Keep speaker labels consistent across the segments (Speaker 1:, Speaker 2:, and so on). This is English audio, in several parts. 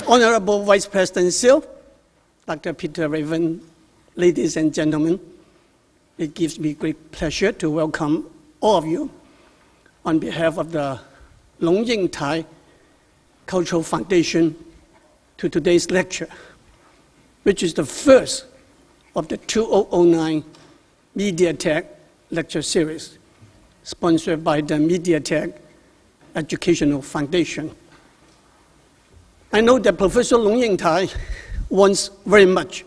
Speaker 1: Honorable Vice President Seal, Dr. Peter Raven, ladies and gentlemen, it gives me great pleasure to welcome all of you on behalf of the Long Ying Tai Cultural Foundation to today's lecture, which is the first of the 2009 MediaTech lecture series, sponsored by the MediaTech Educational Foundation. I know that Professor Long Ying Tai wants very much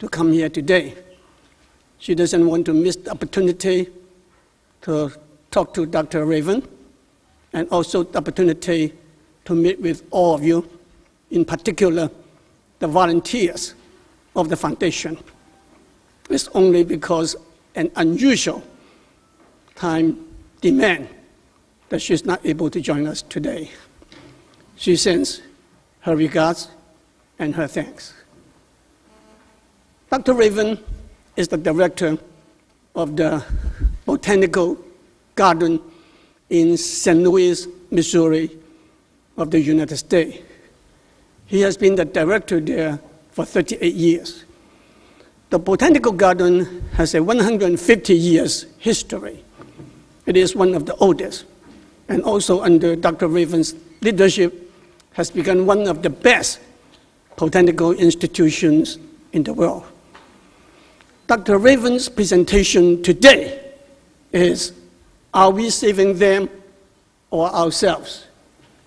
Speaker 1: to come here today. She doesn't want to miss the opportunity to talk to Dr. Raven, and also the opportunity to meet with all of you, in particular the volunteers of the foundation. It's only because an unusual time demand that she's not able to join us today. She sends her regards and her thanks. Dr. Raven is the director of the Botanical Garden in St. Louis, Missouri of the United States. He has been the director there for 38 years. The Botanical Garden has a 150 years history. It is one of the oldest, and also under Dr. Raven's leadership has become one of the best botanical institutions in the world. Dr. Raven's presentation today is, are we saving them or ourselves?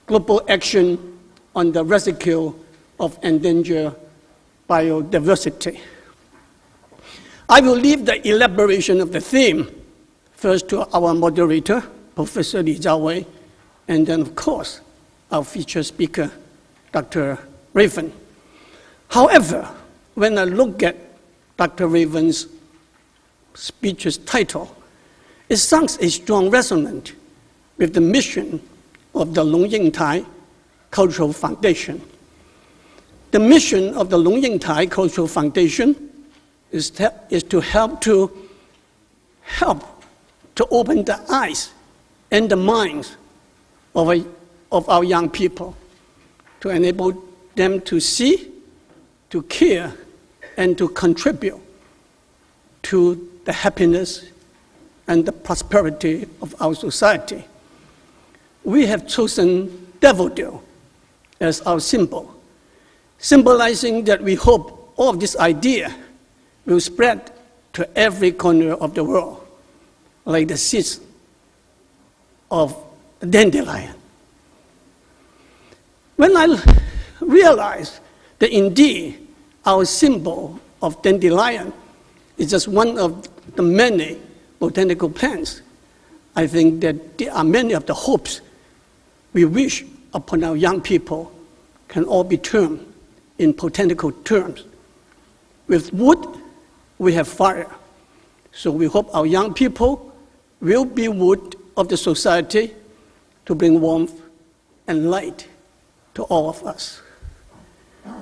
Speaker 1: Global action on the rescue of endangered biodiversity. I will leave the elaboration of the theme first to our moderator, Professor Li Jiawei, and then, of course, our featured speaker, Dr. Raven. However, when I look at Dr. Raven's speech's title, it sounds a strong resonance with the mission of the Long Ying Tai Cultural Foundation. The mission of the Long Ying Tai Cultural Foundation is to help to open the eyes and the minds of our young people, to enable them to see, to care, and to contribute to the happiness and the prosperity of our society. We have chosen daffodil as our symbol, symbolizing that we hope all of this idea will spread to every corner of the world, like the seeds of a dandelion. When I realized that indeed our symbol of dandelion is just one of the many botanical plants, I think that there are many of the hopes we wish upon our young people can all be termed in botanical terms. With wood, we have fire. So we hope our young people will be wood of the society to bring warmth and light to all of us.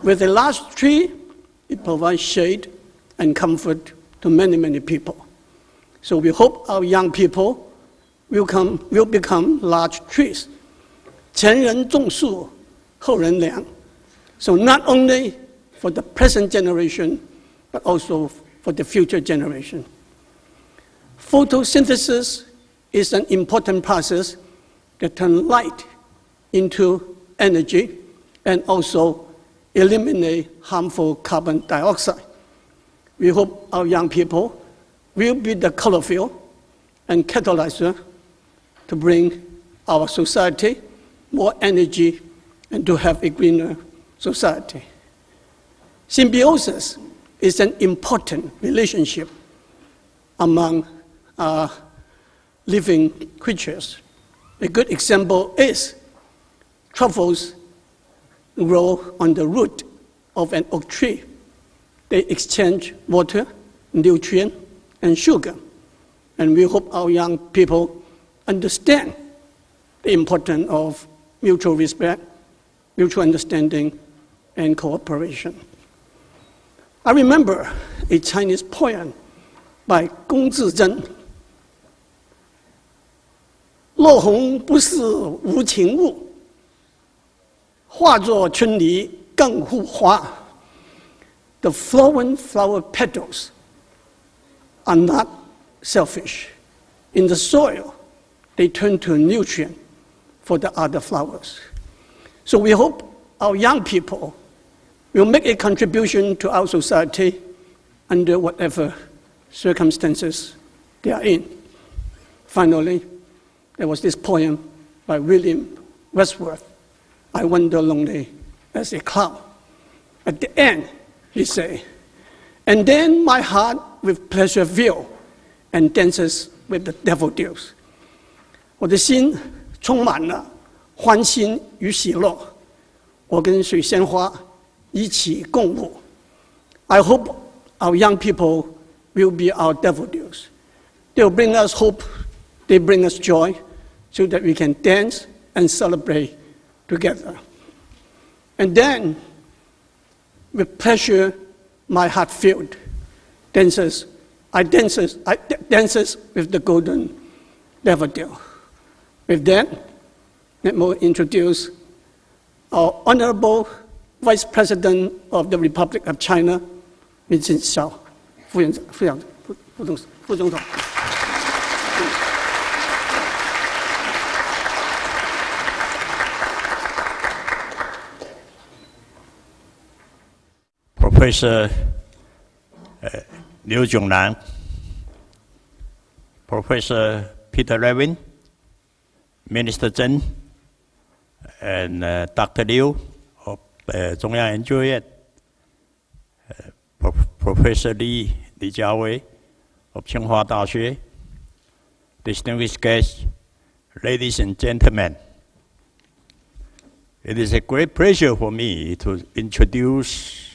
Speaker 1: With a large tree, it provides shade and comfort to many, many people. So we hope our young people will become large trees. 前人种树，后人凉. So not only for the present generation, but also for the future generation. Photosynthesis is an important process that turns light into energy and also eliminate harmful carbon dioxide. We hope our young people will be the chlorophyll and catalyzer to bring our society more energy and to have a greener society. Symbiosis is an important relationship among living creatures. A good example is truffles grow on the root of an oak tree. They exchange water, nutrient, and sugar. And we hope our young people understand the importance of mutual respect, mutual understanding, and cooperation. I remember a Chinese poem by Gong Zizhen. 落红不是无情物，化作春泥更护花. The flowing flower petals are not selfish. In the soil, they turn to a nutrient for the other flowers. So we hope our young people will make a contribution to our society under whatever circumstances they are in. Finally, there was this poem by William Wordsworth, I wander lonely as a cloud. At the end, he said, and then my heart with pleasure fills and dances with the daffodils. 我的心充满了欢欣与喜乐，我跟水仙花一起共舞。I hope our young people will be our daffodils. They'll bring us hope, they bring us joy, so that we can dance and celebrate together. And then, with pleasure, my heart filled, dances with the golden daffodil. With that, let me introduce our Honorable Vice President of the Republic of China, Ms. Xiao, 副总统。
Speaker 2: Professor Liu Zhongnan, Professor Peter Levin, Minister Zheng, and Dr. Liu of Zhongyang 研究院, Professor Li Jiawei of Tsinghua 大学, distinguished guests, ladies and gentlemen. It is a great pleasure for me to introduce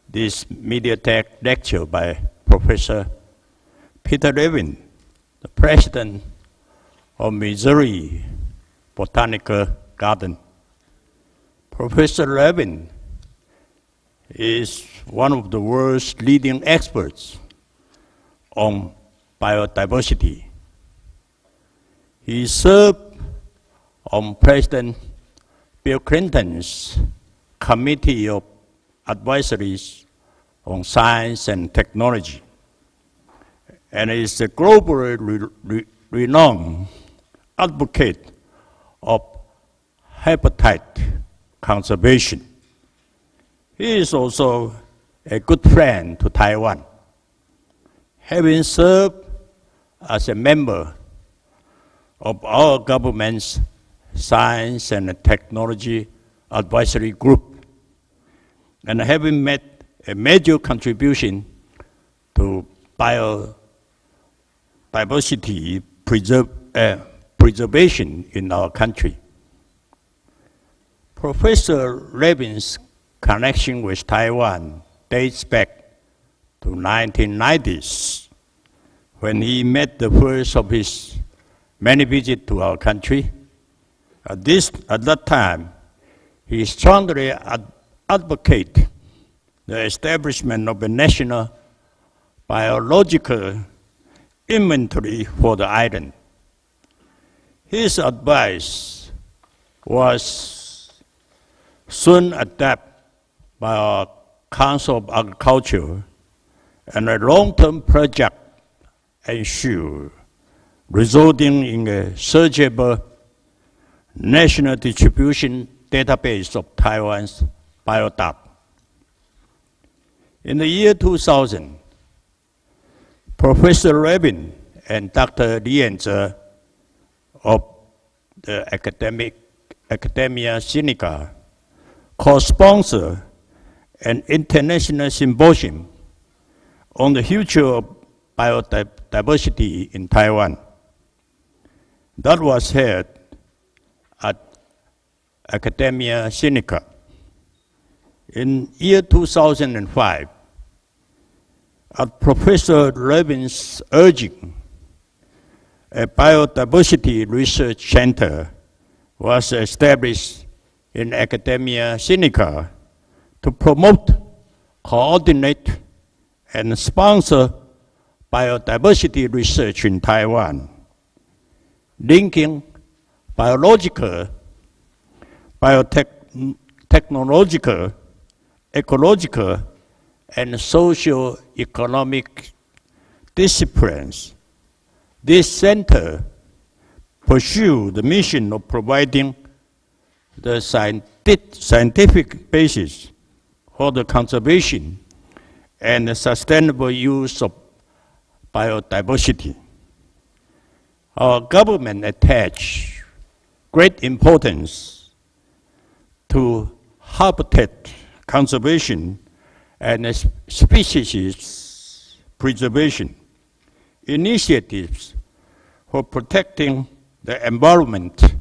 Speaker 2: this MediaTech lecture by Professor Peter Levin, the president of Missouri Botanical Garden. Professor Levin is one of the world's leading experts on biodiversity. He served on President Bill Clinton's Committee of Advisories on Science and Technology, and is a globally renowned advocate of habitat conservation. He is also a good friend to Taiwan, having served as a member of our government's Science and Technology Advisory Group, and having made a major contribution to biodiversity preservation in our country. Professor Levin's connection with Taiwan dates back to 1990s, when he made the first of his many visits to our country. At that time, he strongly advocated the establishment of a national biological inventory for the island. His advice was soon adopted by our Council of Agriculture, and a long-term project ensued, resulting in a searchable national distribution database of Taiwan's biodata. In the year 2000, Professor Levin and Dr. Li Yanzhe of the Academia Sinica co-sponsored an international symposium on the future of biodiversity in Taiwan. That was held at Academia Sinica. In year 2005, at Professor Levin's urging, a biodiversity research center was established in Academia Sinica to promote, coordinate, and sponsor biodiversity research in Taiwan, linking biological, biotechnological, technological, ecological, and socio-economic disciplines. This center pursues the mission of providing the scientific basis for the conservation and the sustainable use of biodiversity. Our government attaches great importance to habitat conservation and species preservation. Initiatives for protecting the environment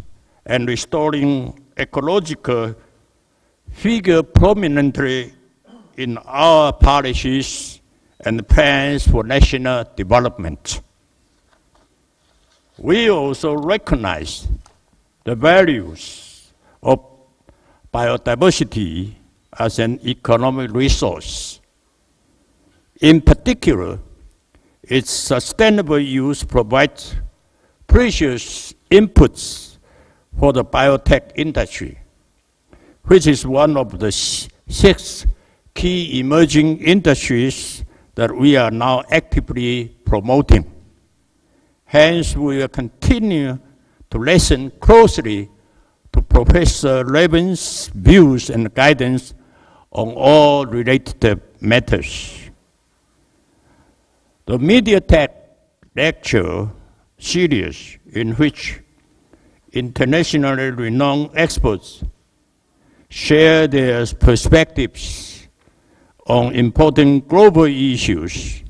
Speaker 2: and restoring ecological figure prominently in our policies and plans for national development. We also recognize the values of biodiversity as an economic resource. In particular, its sustainable use provides precious inputs for the biotech industry, which is one of the 6 key emerging industries that we are now actively promoting. Hence, we will continue to listen closely to Professor Levin's views and guidance on all related matters. The MediaTech lecture series, in which internationally renowned experts share their perspectives on important global issues,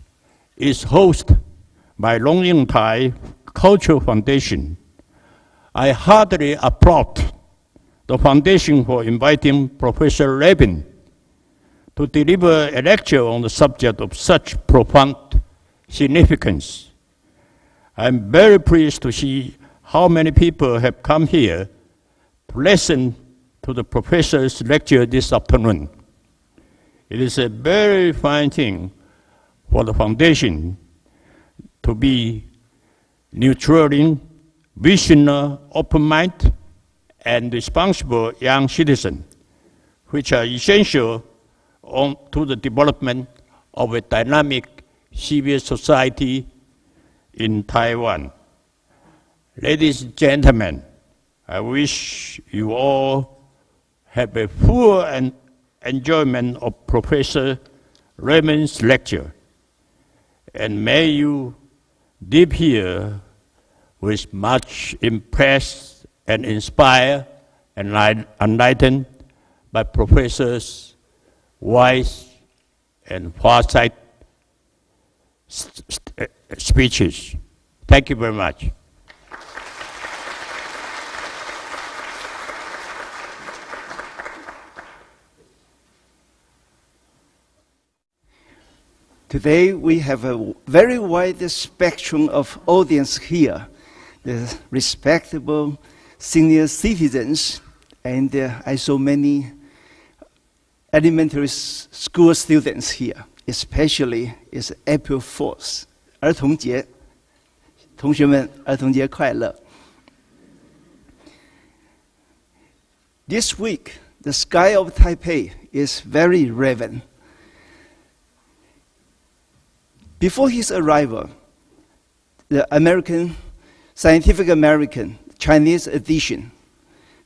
Speaker 2: is hosted by Long Ying Tai Cultural Foundation. I heartily applaud the foundation for inviting Professor Levin to deliver a lecture on the subject of such profound significance. I'm very pleased to see how many people have come here to listen to the professor's lecture this afternoon. It is a very fine thing for the foundation to be nurturing, visionary, open-minded, and responsible young citizens, which are essential to the development of a dynamic civil society in Taiwan. Ladies and gentlemen, I wish you all have a full enjoyment of Professor Raymond's lecture, and may you leave here with much impressed and inspired and enlightened by Professor's wise and foresight speeches. Thank you very much.
Speaker 3: Today we have a very wide spectrum of audience here, the respectable senior citizens, and I saw many elementary school students here. Especially is April 4th, 儿童节，同学们，儿童节快乐。This week, the sky of Taipei is very raven. Before his arrival, the Scientific American Chinese edition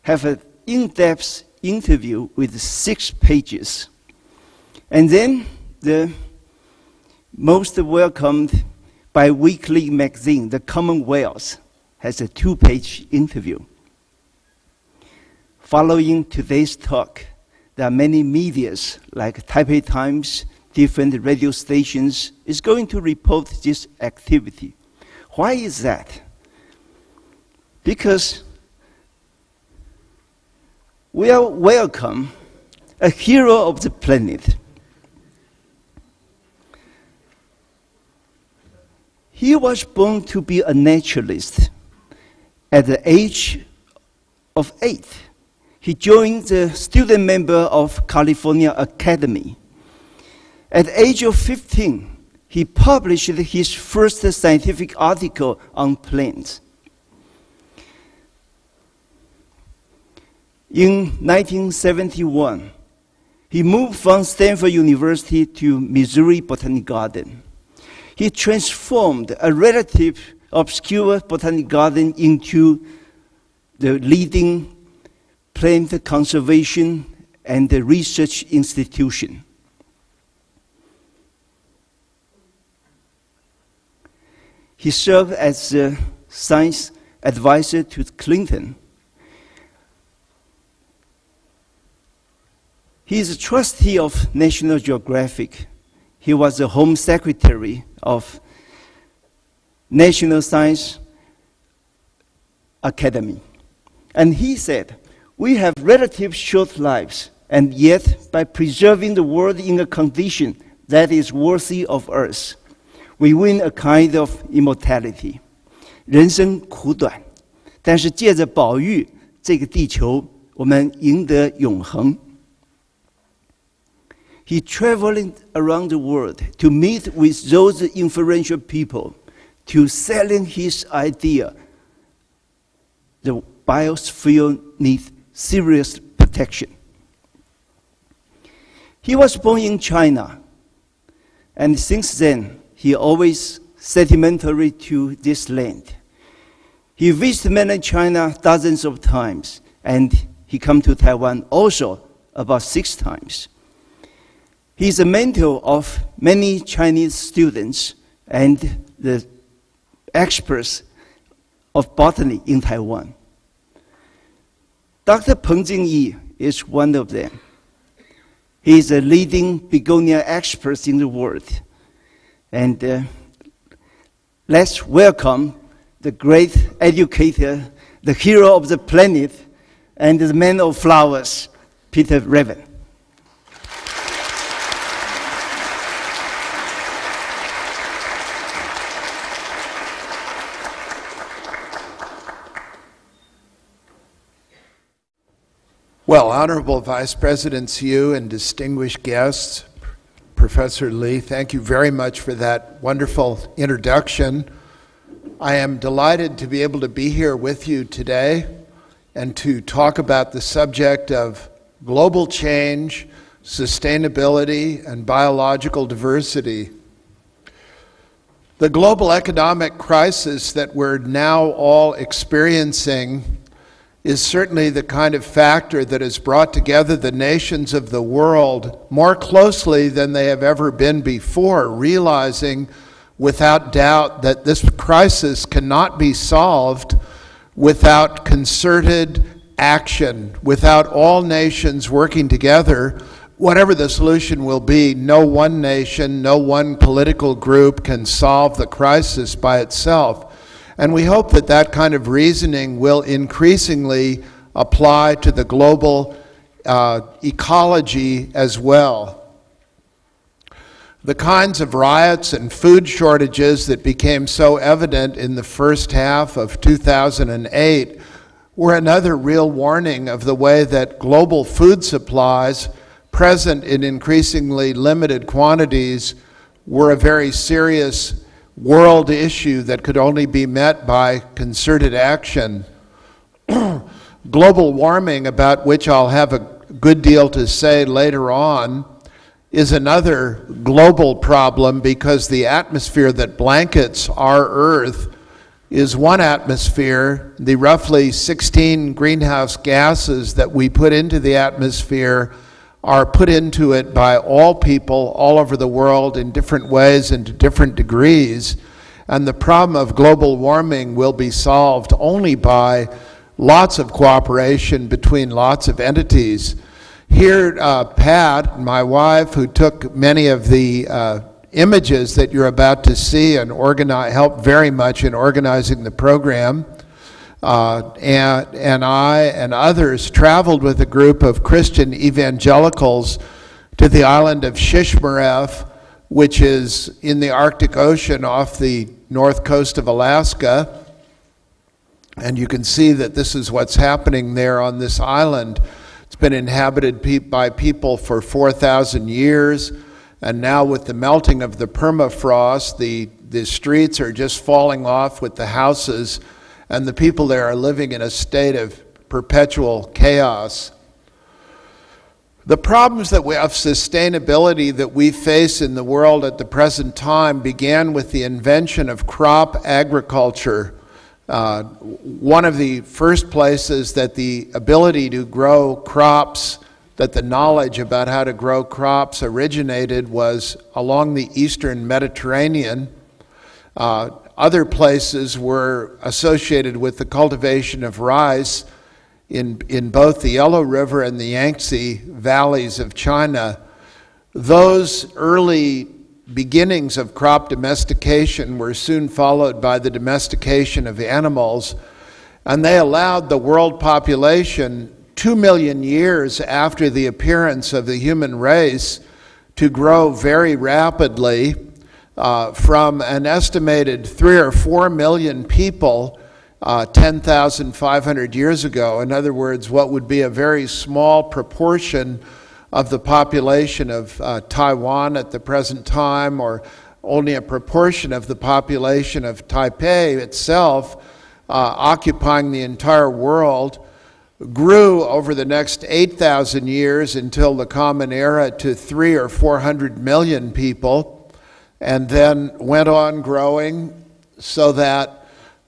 Speaker 3: have an in-depth interview with 6 pages. And then the most welcomed bi-weekly magazine, the Commonwealth, has a 2-page interview. Following today's talk, there are many medias like Taipei Times, different radio stations is going to report this activity. Why is that? Because we are welcome a hero of the planet. He was born to be a naturalist. At the age of 8, he joined the student member of California Academy. At the age of 15, he published his first scientific article on plants. In 1971, he moved from Stanford University to Missouri Botanic Garden. He transformed a relatively obscure botanic garden into the leading plant conservation and research institution. He served as a science advisor to Clinton. He is a trustee of National Geographic. He was the Home Secretary of National Science Academy. And he said, "We have relatively short lives, and yet by preserving the world in a condition that is worthy of us, we win a kind of immortality." 人生苦短，但是借着保育这个地球，我们赢得永恒。He traveled around the world to meet with those influential people, to selling his idea. The biosphere needs serious protection. He was born in China, and since then, he always sentimentally to this land. He visited mainland China dozens of times, and he come to Taiwan also about 6 times. He is a mentor of many Chinese students and the experts of botany in Taiwan. Dr. Peng Jingyi is one of them. He is a leading begonia expert in the world. And let's welcome the great educator, the hero of the planet, and the man of flowers, Peter Raven.
Speaker 4: Well, Honorable Vice President Hsu and distinguished guests, Professor Lee, thank you very much for that wonderful introduction. I am delighted to be able to be here with you today and to talk about the subject of global change, sustainability, and biological diversity. The global economic crisis that we're now all experiencing is certainly the kind of factor that has brought together the nations of the world more closely than they have ever been before, realizing without doubt that this crisis cannot be solved without concerted action, without all nations working together. Whatever the solution will be, no one nation, no one political group can solve the crisis by itself. And we hope that that kind of reasoning will increasingly apply to the global ecology as well. The kinds of riots and food shortages that became so evident in the first half of 2008 were another real warning of the way that global food supplies, present in increasingly limited quantities, were a very serious world issue that could only be met by concerted action. Global warming, about which I'll have a good deal to say later on, is another global problem because the atmosphere that blankets our Earth is one atmosphere. The roughly 16 greenhouse gases that we put into the atmosphere are put into it by all people all over the world in different ways and to different degrees. And the problem of global warming will be solved only by lots of cooperation between lots of entities. Here, Pat, my wife, who took many of the images that you're about to see and helped very much in organizing the program, and I and others traveled with a group of Christian evangelicals to the island of Shishmaref, which is in the Arctic Ocean off the north coast of Alaska. And you can see that this is what's happening there on this island. It's been inhabited by people for 4,000 years, and now with the melting of the permafrost, the streets are just falling off with the houses, and the people there are living in a state of perpetual chaos. The problems of sustainability that we face in the world at the present time began with the invention of crop agriculture. One of the first places that the ability to grow crops, that the knowledge about how to grow crops originated was along the eastern Mediterranean. Other places were associated with the cultivation of rice in both the Yellow River and the Yangtze valleys of China. Those early beginnings of crop domestication were soon followed by the domestication of animals, and they allowed the world population 2 million years after the appearance of the human race to grow very rapidly from an estimated 3 or 4 million people 10,500 years ago. In other words, what would be a very small proportion of the population of Taiwan at the present time, or only a proportion of the population of Taipei itself, occupying the entire world, grew over the next 8,000 years until the Common Era to 300 or 400 million people, and then went on growing so that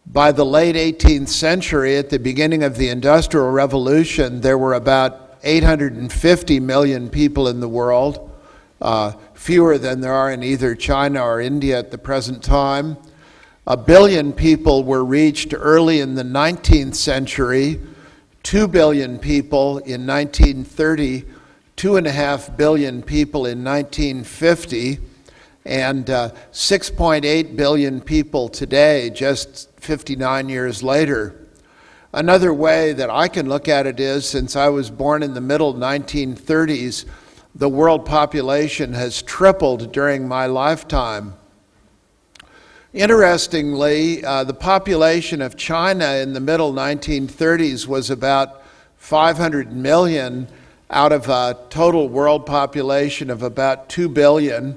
Speaker 4: by the late 18th century, at the beginning of the Industrial Revolution, there were about 850 million people in the world, fewer than there are in either China or India at the present time. 1 billion people were reached early in the 19th century, 2 billion people in 1930, 2.5 billion people in 1950, and 6.8 billion people today, just 59 years later. Another way that I can look at it is, since I was born in the middle 1930s, the world population has tripled during my lifetime. Interestingly, the population of China in the middle 1930s was about 500 million out of a total world population of about 2 billion,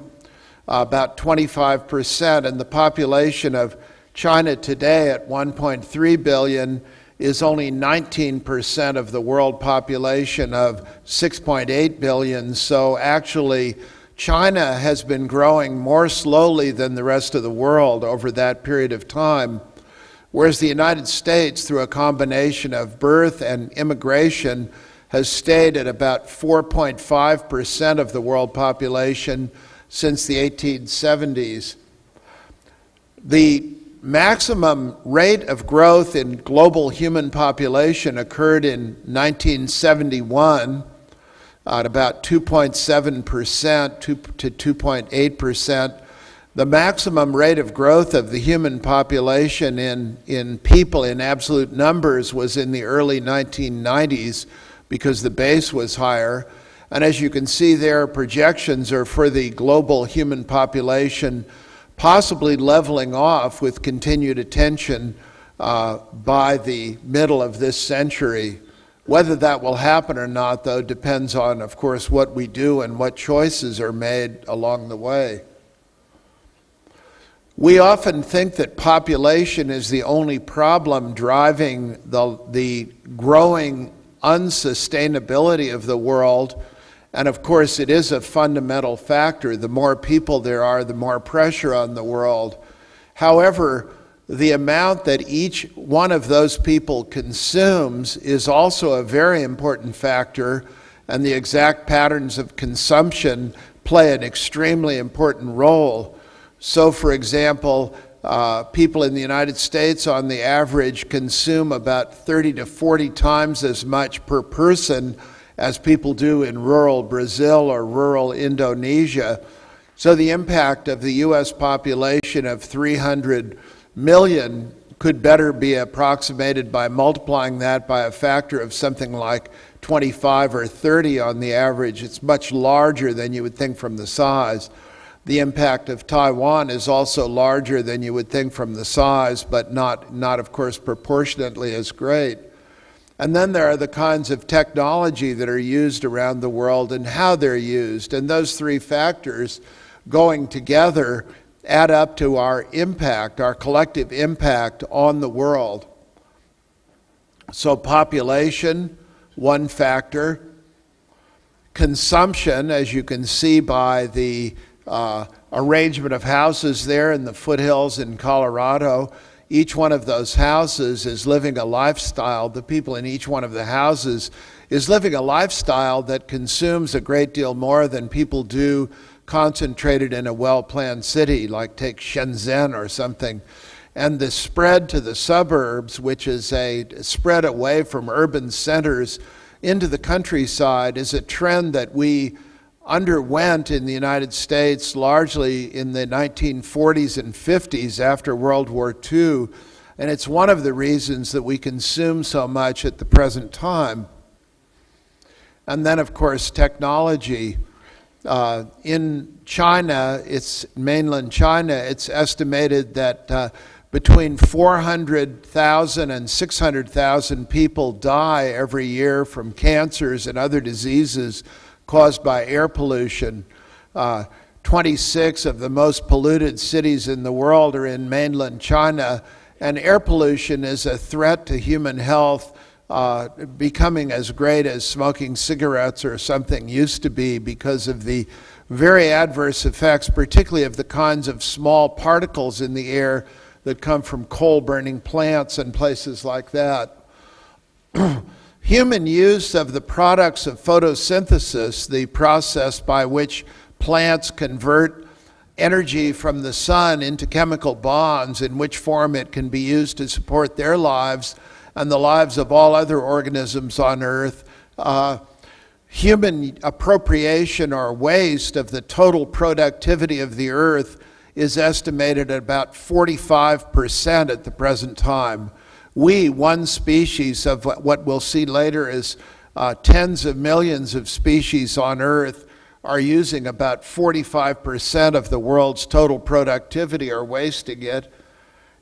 Speaker 4: about 25%, and the population of China today at 1.3 billion is only 19% of the world population of 6.8 billion. So actually, China has been growing more slowly than the rest of the world over that period of time, whereas the United States, through a combination of birth and immigration, has stayed at about 4.5% of the world population since the 1870s. The maximum rate of growth in global human population occurred in 1971 at about 2.7% to 2.8%. The maximum rate of growth of the human population in people in absolute numbers was in the early 1990s because the base was higher. And as you can see there, projections are for the global human population possibly leveling off with continued attention by the middle of this century. Whether that will happen or not, though, depends on, of course, what we do and what choices are made along the way. We often think that population is the only problem driving the growing unsustainability of the world. And of course, it is a fundamental factor. The more people there are, the more pressure on the world. However, the amount that each one of those people consumes is also a very important factor, and the exact patterns of consumption play an extremely important role. So, for example, people in the United States on the average consume about 30 to 40 times as much per person as people do in rural Brazil or rural Indonesia. So the impact of the US population of 300 million could better be approximated by multiplying that by a factor of something like 25 or 30 on the average. It's much larger than you would think from the size. The impact of Taiwan is also larger than you would think from the size, but not of course proportionately as great. And then there are the kinds of technology that are used around the world and how they're used. And those three factors going together add up to our impact, our collective impact on the world. So population, one factor. Consumption, as you can see by the arrangement of houses there in the foothills in Colorado. Each one of those houses is living a lifestyle. The people in each one of the houses is living a lifestyle that consumes a great deal more than people do concentrated in a well-planned city, like take Shenzhen or something. And the spread to the suburbs, which is a spread away from urban centers into the countryside, is a trend that we underwent in the United States largely in the 1940s and 50s after World War II. And it's one of the reasons that we consume so much at the present time. And then, of course, technology. In China, it's mainland China, it's estimated that between 400,000 and 600,000 people die every year from cancers and other diseases caused by air pollution. 26 of the most polluted cities in the world are in mainland China, and air pollution is a threat to human health, becoming as great as smoking cigarettes or something used to be because of the very adverse effects, particularly of the kinds of small particles in the air that come from coal-burning plants and places like that. Human use of the products of photosynthesis, the process by which plants convert energy from the sun into chemical bonds, in which form it can be used to support their lives and the lives of all other organisms on Earth. Human appropriation or waste of the total productivity of the Earth is estimated at about 45% at the present time. We, one species of what we'll see later is tens of millions of species on Earth, are using about 45% of the world's total productivity or wasting it.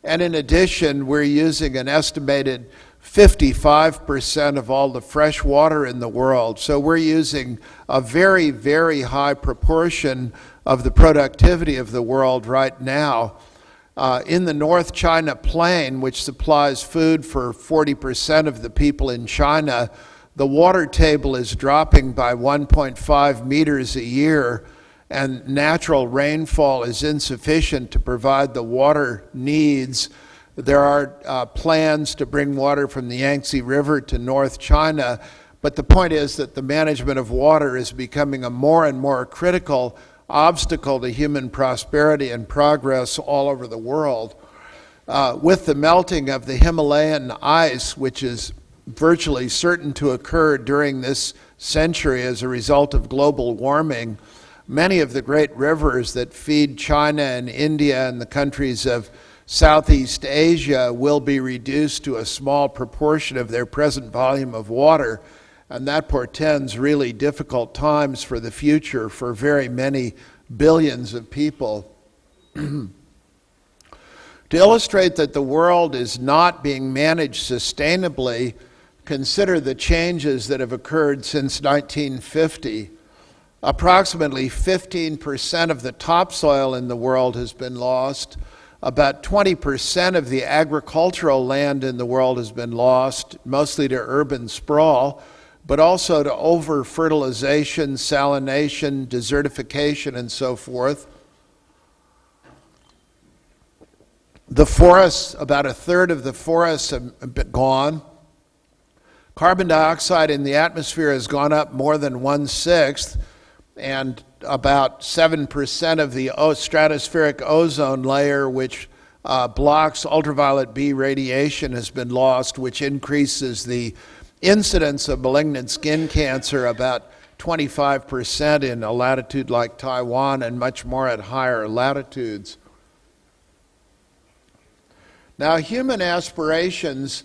Speaker 4: And in addition, we're using an estimated 55% of all the fresh water in the world. So we're using a very, very high proportion of the productivity of the world right now. In the North China Plain, which supplies food for 40% of the people in China, the water table is dropping by 1.5 meters a year, and natural rainfall is insufficient to provide the water needs. There are plans to bring water from the Yangtze River to North China, but the point is that the management of water is becoming a more and more critical obstacle to human prosperity and progress all over the world. With the melting of the Himalayan ice, which is virtually certain to occur during this century as a result of global warming, many of the great rivers that feed China and India and the countries of Southeast Asia will be reduced to a small proportion of their present volume of water, and that portends really difficult times for the future for very many billions of people. To illustrate that the world is not being managed sustainably, consider the changes that have occurred since 1950. Approximately 15% of the topsoil in the world has been lost. About 20% of the agricultural land in the world has been lost, mostly to urban sprawl, but also to over-fertilization, salination, desertification, and so forth. The forests, about a third of the forests have been gone. Carbon dioxide in the atmosphere has gone up more than 1/6, and about 7% of the stratospheric ozone layer, which blocks ultraviolet B radiation, has been lost, which increases the incidence of malignant skin cancer about 25% in a latitude like Taiwan and much more at higher latitudes. Now, human aspirations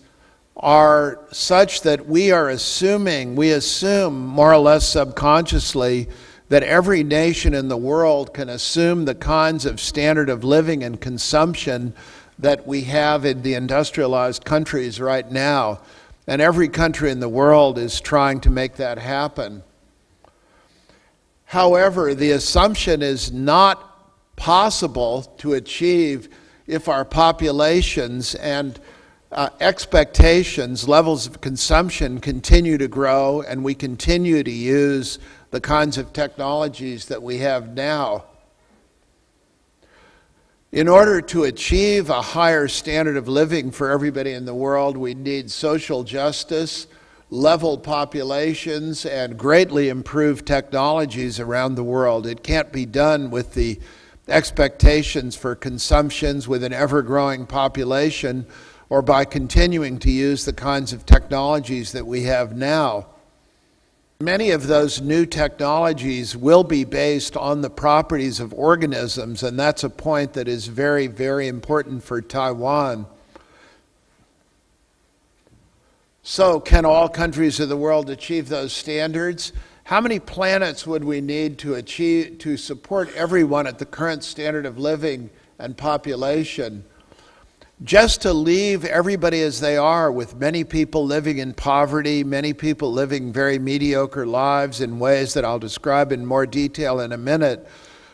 Speaker 4: are such that we assume more or less subconsciously that every nation in the world can assume the kinds of standard of living and consumption that we have in the industrialized countries right now. And every country in the world is trying to make that happen. However, the assumption is not possible to achieve if our populations and expectations, levels of consumption continue to grow, and we continue to use the kinds of technologies that we have now. In order to achieve a higher standard of living for everybody in the world, we need social justice, level populations, and greatly improved technologies around the world. It can't be done with the expectations for consumptions with an ever-growing population or by continuing to use the kinds of technologies that we have now. Many of those new technologies will be based on the properties of organisms, and that's a point that is very, very important for Taiwan. So, can all countries of the world achieve those standards? How many planets would we need to support everyone at the current standard of living and population? Just to leave everybody as they are, with many people living in poverty, many people living very mediocre lives in ways that I'll describe in more detail in a minute,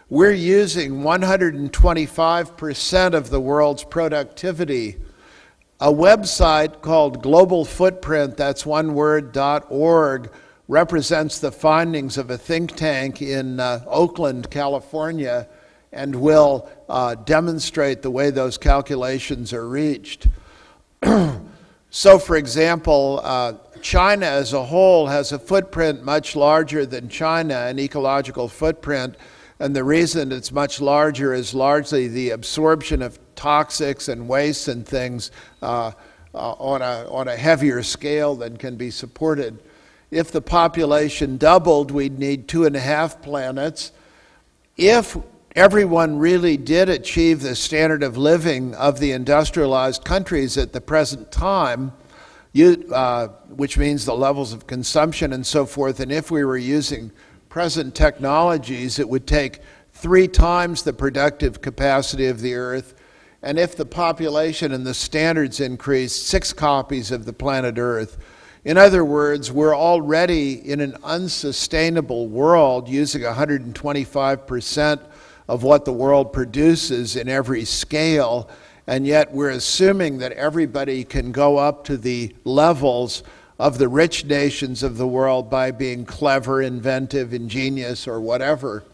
Speaker 4: we're using 125% of the world's productivity. A website called Global Footprint, that's one word, .org, represents the findings of a think tank in Oakland, California, and will demonstrate the way those calculations are reached. So, for example, China as a whole has a footprint much larger than China, an ecological footprint, and the reason it's much larger is largely the absorption of toxics and wastes and things on a heavier scale than can be supported. If the population doubled, we'd need 2.5 planets. If everyone really did achieve the standard of living of the industrialized countries at the present time, which means the levels of consumption and so forth, and if we were using present technologies, it would take 3 times the productive capacity of the Earth, and if the population and the standards increased, 6 copies of the planet Earth. In other words, we're already in an unsustainable world using 125% of what the world produces in every scale, and yet we're assuming that everybody can go up to the levels of the rich nations of the world by being clever, inventive, ingenious, or whatever.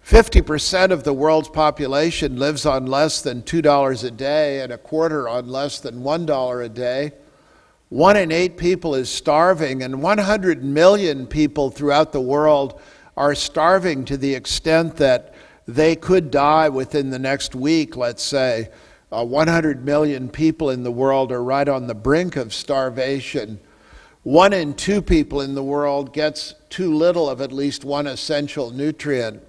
Speaker 4: 50% of the world's population lives on less than $2 a day, and a quarter on less than $1 a day. 1 in 8 people is starving, and 100 million people throughout the world are starving to the extent that they could die within the next week, let's say. 100 million people in the world are right on the brink of starvation. 1 in 2 people in the world gets too little of at least one essential nutrient.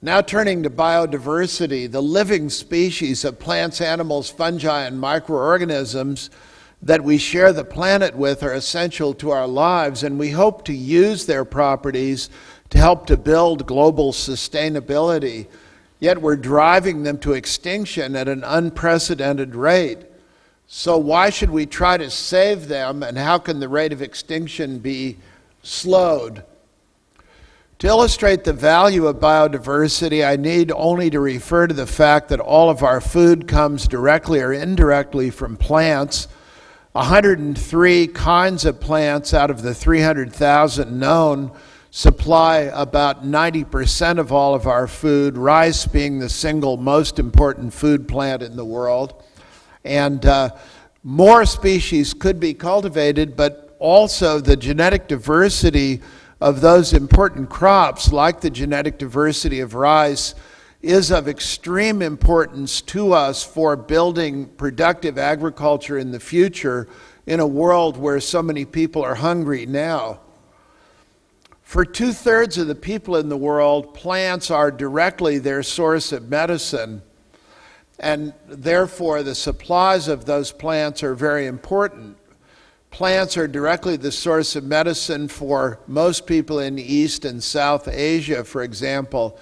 Speaker 4: Now turning to biodiversity, the living species of plants, animals, fungi, and microorganisms that we share the planet with are essential to our lives, and we hope to use their properties to help to build global sustainability, yet we're driving them to extinction at an unprecedented rate. So why should we try to save them, and how can the rate of extinction be slowed? To illustrate the value of biodiversity, I need only to refer to the fact that all of our food comes directly or indirectly from plants. 103 kinds of plants out of the 300,000 known supply about 90% of all of our food, rice being the single most important food plant in the world. And more species could be cultivated, but also the genetic diversity of those important crops, like the genetic diversity of rice, is of extreme importance to us for building productive agriculture in the future in a world where so many people are hungry now. For 2/3 of the people in the world, plants are directly their source of medicine, and therefore the supplies of those plants are very important. Plants are directly the source of medicine for most people in East and South Asia, for example.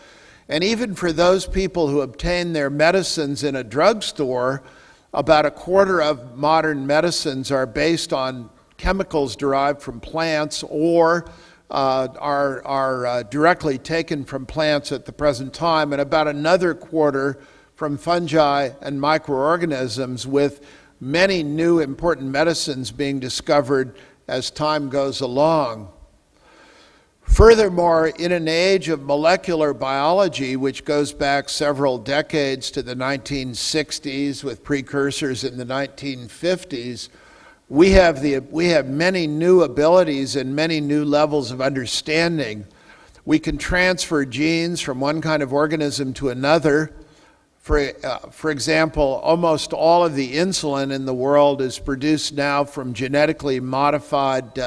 Speaker 4: And even for those people who obtain their medicines in a drugstore, about 1/4 of modern medicines are based on chemicals derived from plants or are directly taken from plants at the present time, and about another 1/4 from fungi and microorganisms, with many new important medicines being discovered as time goes along. Furthermore, in an age of molecular biology, which goes back several decades to the 1960s with precursors in the 1950s, we have many new abilities and many new levels of understanding. We can transfer genes from one kind of organism to another. For example, almost all of the insulin in the world is produced now from genetically modified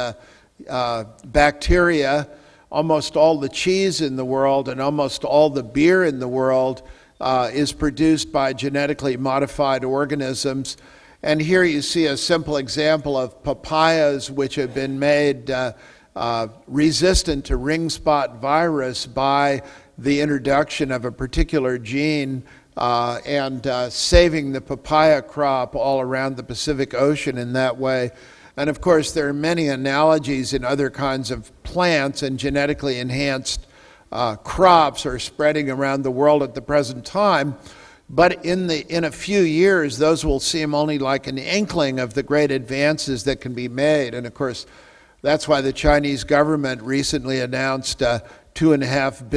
Speaker 4: bacteria. Almost all the cheese in the world and almost all the beer in the world is produced by genetically modified organisms. And here you see a simple example of papayas which have been made resistant to ring spot virus by the introduction of a particular gene and saving the papaya crop all around the Pacific Ocean in that way. And of course, there are many analogies in other kinds of plants, and genetically enhanced crops are spreading around the world at the present time. But in a few years, those will seem only like an inkling of the great advances that can be made. And of course, that's why the Chinese government recently announced a $2.5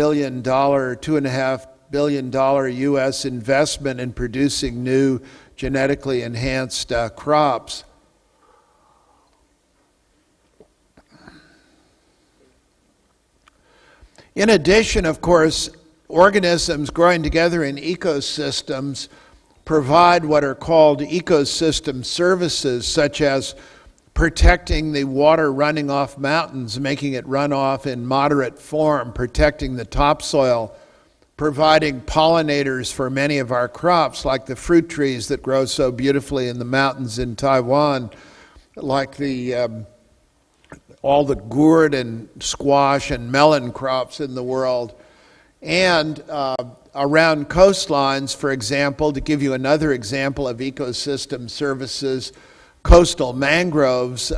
Speaker 4: billion U.S. investment in producing new genetically enhanced crops. In addition, of course, organisms growing together in ecosystems provide what are called ecosystem services, such as protecting the water running off mountains, making it run off in moderate form, protecting the topsoil, providing pollinators for many of our crops, like the fruit trees that grow so beautifully in the mountains in Taiwan, like all the gourd and squash and melon crops in the world. And around coastlines, for example, to give you another example of ecosystem services, coastal mangroves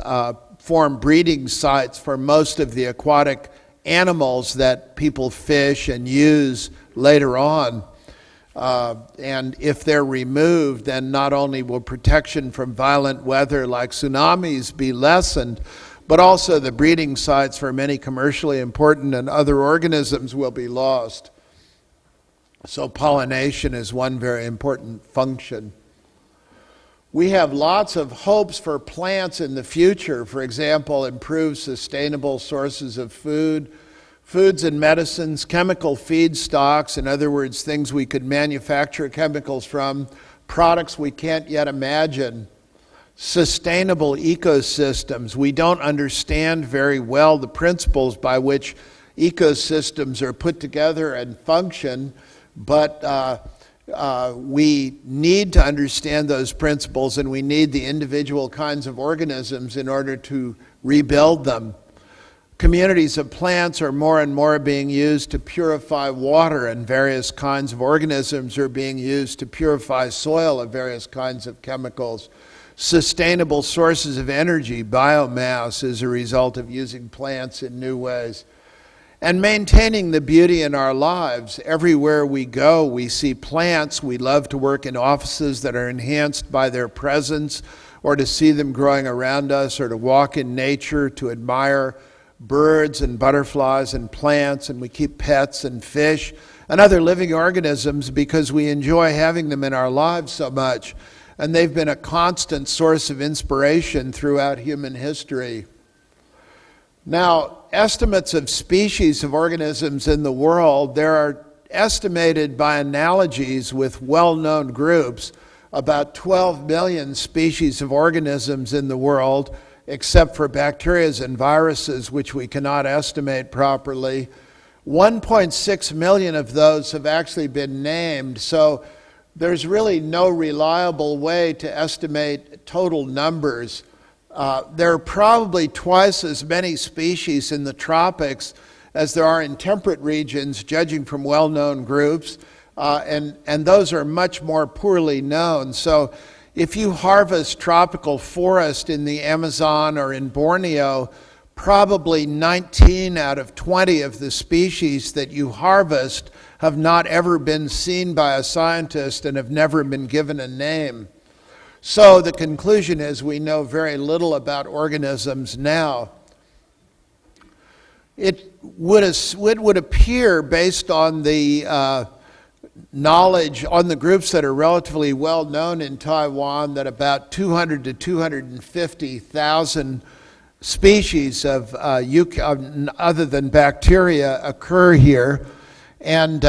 Speaker 4: form breeding sites for most of the aquatic animals that people fish and use later on. And if they're removed, then not only will protection from violent weather like tsunamis be lessened, but also the breeding sites for many commercially important and other organisms will be lost. So pollination is one very important function. We have lots of hopes for plants in the future. For example, improved sustainable sources of food, foods and medicines, chemical feedstocks, in other words, things we could manufacture chemicals from, products we can't yet imagine. Sustainable ecosystems. We don't understand very well the principles by which ecosystems are put together and function, but we need to understand those principles, and we need the individual kinds of organisms in order to rebuild them. Communities of plants are more and more being used to purify water, and various kinds of organisms are being used to purify soil of various kinds of chemicals. Sustainable sources of energy, biomass, is a result of using plants in new ways. And maintaining the beauty in our lives. Everywhere we go, we see plants. We love to work in offices that are enhanced by their presence, or to see them growing around us, or to walk in nature, to admire birds and butterflies and plants, and we keep pets and fish and other living organisms because we enjoy having them in our lives so much. And they've been a constant source of inspiration throughout human history. Now, estimates of species of organisms in the world, there are estimated by analogies with well-known groups about 12 million species of organisms in the world, except for bacteria and viruses, which we cannot estimate properly. 1.6 million of those have actually been named, so there's really no reliable way to estimate total numbers. There are probably twice as many species in the tropics as there are in temperate regions, judging from well-known groups, and those are much more poorly known. So if you harvest tropical forest in the Amazon or in Borneo, probably 19 out of 20 of the species that you harvest have not ever been seen by a scientist and have never been given a name. So the conclusion is we know very little about organisms now. It would appear, based on the knowledge on the groups that are relatively well known in Taiwan, that about 200 to 250,000 species of other than bacteria occur here, and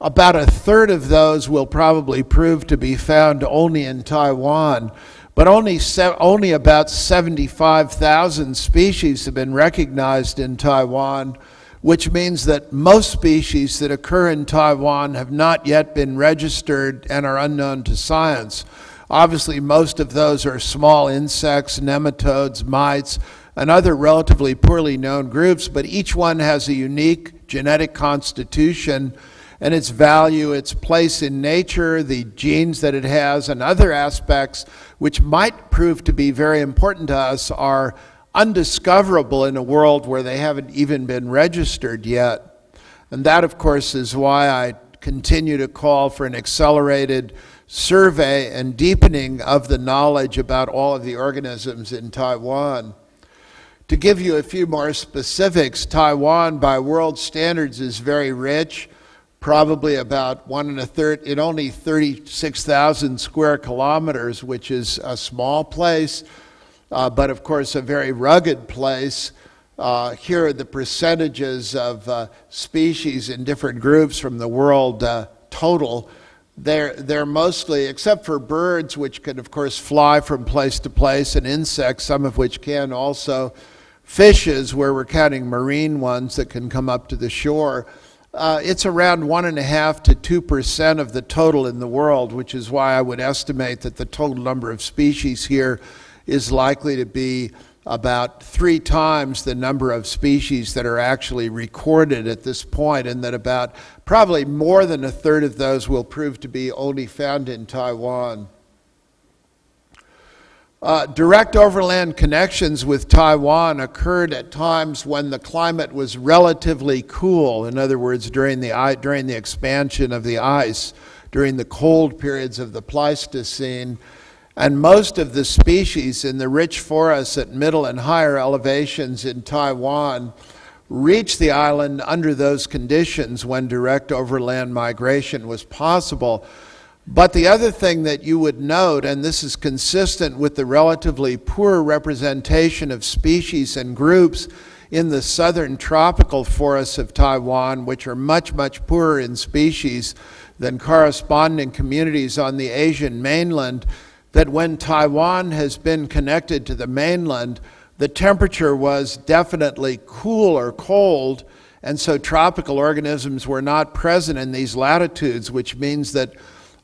Speaker 4: about a third of those will probably prove to be found only in Taiwan. But only about 75,000 species have been recognized in Taiwan, which means that most species that occur in Taiwan have not yet been registered and are unknown to science. Obviously, most of those are small insects, nematodes, mites, and other relatively poorly known groups, but each one has a unique genetic constitution, and its value, its place in nature, the genes that it has, and other aspects which might prove to be very important to us are undiscoverable in a world where they haven't even been registered yet. And that, of course, is why I continue to call for an accelerated survey and deepening of the knowledge about all of the organisms in Taiwan. To give you a few more specifics, Taiwan, by world standards, is very rich, probably about 1 1/3, in only 36,000 square kilometers, which is a small place, but of course a very rugged place. Here are the percentages of species in different groups from the world total. They're mostly, except for birds, which can of course fly from place to place, and insects, some of which can also, fishes, where we're counting marine ones that can come up to the shore. It's around 1.5% to 2% of the total in the world, which is why I would estimate that the total number of species here is likely to be about 3 times the number of species that are actually recorded at this point, and that about probably more than 1/3 of those will prove to be only found in Taiwan. Direct overland connections with Taiwan occurred at times when the climate was relatively cool. In other words, during the expansion of the ice, during the cold periods of the Pleistocene. And most of the species in the rich forests at middle and higher elevations in Taiwan reached the island under those conditions when direct overland migration was possible. But the other thing that you would note, and this is consistent with the relatively poor representation of species and groups in the southern tropical forests of Taiwan, which are much, much poorer in species than corresponding communities on the Asian mainland, that when Taiwan has been connected to the mainland, the temperature was definitely cool or cold, and so tropical organisms were not present in these latitudes, which means that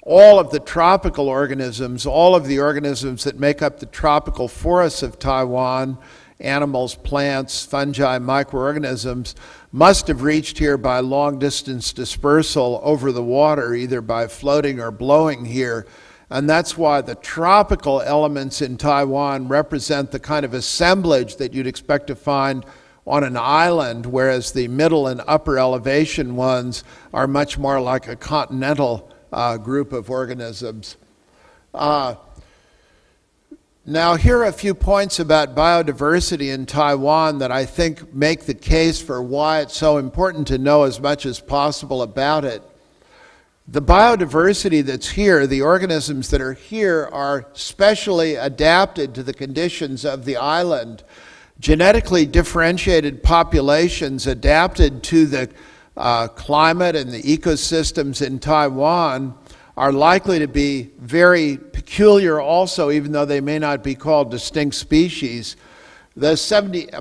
Speaker 4: all of the tropical organisms, all of the organisms that make up the tropical forests of Taiwan, animals, plants, fungi, microorganisms, must have reached here by long-distance dispersal over the water, either by floating or blowing here. And that's why the tropical elements in Taiwan represent the kind of assemblage that you'd expect to find on an island, whereas the middle and upper elevation ones are much more like a continental group of organisms. Now, here are a few points about biodiversity in Taiwan that I think make the case for why it's so important to know as much as possible about it. The biodiversity that's here, the organisms that are here, are specially adapted to the conditions of the island. Genetically differentiated populations adapted to the climate and the ecosystems in Taiwan are likely to be very peculiar also, even though they may not be called distinct species.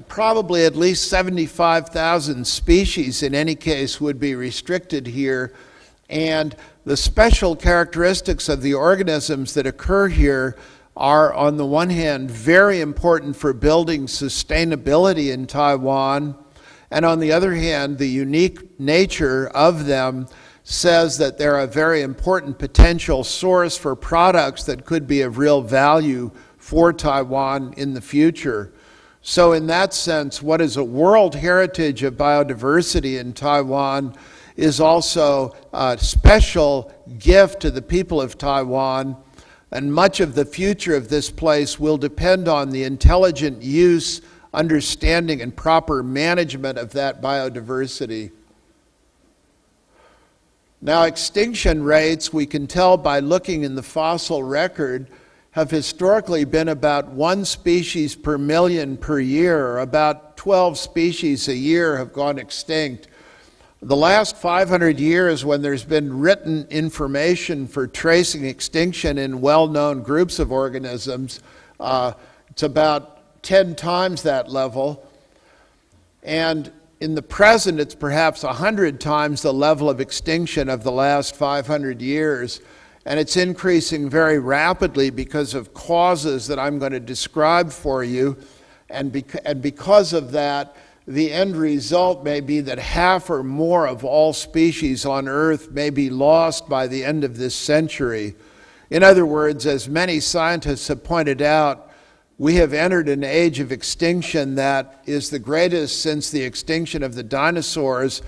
Speaker 4: Probably at least 75,000 species in any case would be restricted here, and the special characteristics of the organisms that occur here are, on the one hand, very important for building sustainability in Taiwan, and on the other hand, the unique nature of them says that they're a very important potential source for products that could be of real value for Taiwan in the future. So in that sense, what is a world heritage of biodiversity in Taiwan is also a special gift to the people of Taiwan, and much of the future of this place will depend on the intelligent use, understanding, and proper management of that biodiversity. Now, extinction rates, we can tell by looking in the fossil record, have historically been about 1 species per million per year, or about 12 species a year have gone extinct. The last 500 years, when there's been written information for tracing extinction in well-known groups of organisms, it's about 10 times that level. And in the present, it's perhaps 100 times the level of extinction of the last 500 years. And it's increasing very rapidly because of causes that I'm going to describe for you. And because of that, the end result may be that half or more of all species on Earth may be lost by the end of this century. In other words, as many scientists have pointed out, we have entered an age of extinction that is the greatest since the extinction of the dinosaurs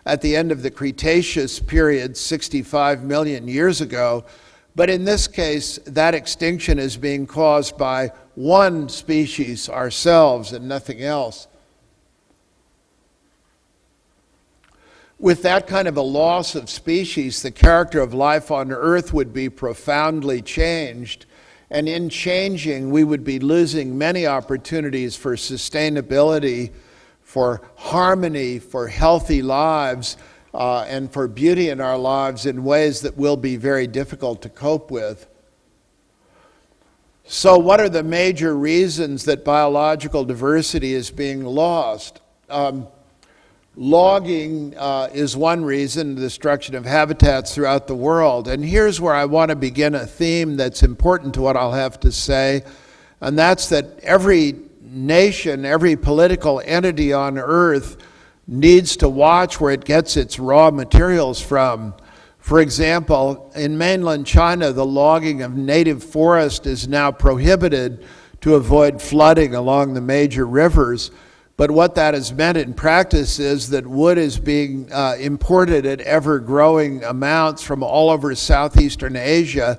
Speaker 4: at the end of the Cretaceous period 65 million years ago. But in this case, that extinction is being caused by one species, ourselves, and nothing else. With that kind of a loss of species, the character of life on Earth would be profoundly changed. And in changing, we would be losing many opportunities for sustainability, for harmony, for healthy lives, and for beauty in our lives in ways that will be very difficult to cope with. So what are the major reasons that biological diversity is being lost? Logging is one reason, the destruction of habitats throughout the world. And here's where I want to begin a theme that's important to what I'll have to say, and that's that every nation, every political entity on Earth needs to watch where it gets its raw materials from. For example, in mainland China, the logging of native forest is now prohibited to avoid flooding along the major rivers. But what that has meant in practice is that wood is being imported at ever-growing amounts from all over Southeastern Asia.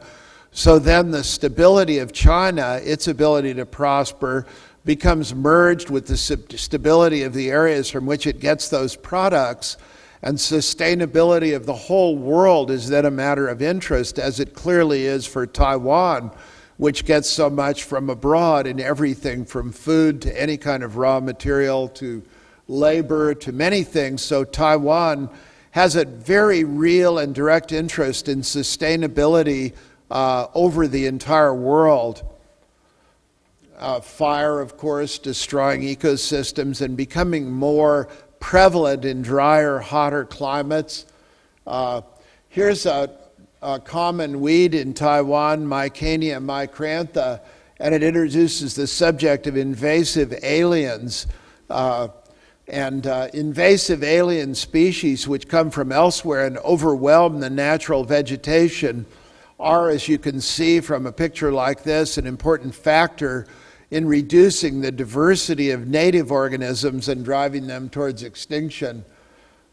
Speaker 4: So then the stability of China, its ability to prosper, becomes merged with the stability of the areas from which it gets those products. And sustainability of the whole world is then a matter of interest, as it clearly is for Taiwan, which gets so much from abroad in everything from food to any kind of raw material to labor to many things. So Taiwan has a very real and direct interest in sustainability over the entire world. Fire, of course, destroying ecosystems and becoming more prevalent in drier, hotter climates. Here's a common weed in Taiwan, Mycania micrantha, and it introduces the subject of invasive aliens. Invasive alien species which come from elsewhere and overwhelm the natural vegetation are, as you can see from a picture like this, an important factor in reducing the diversity of native organisms and driving them towards extinction.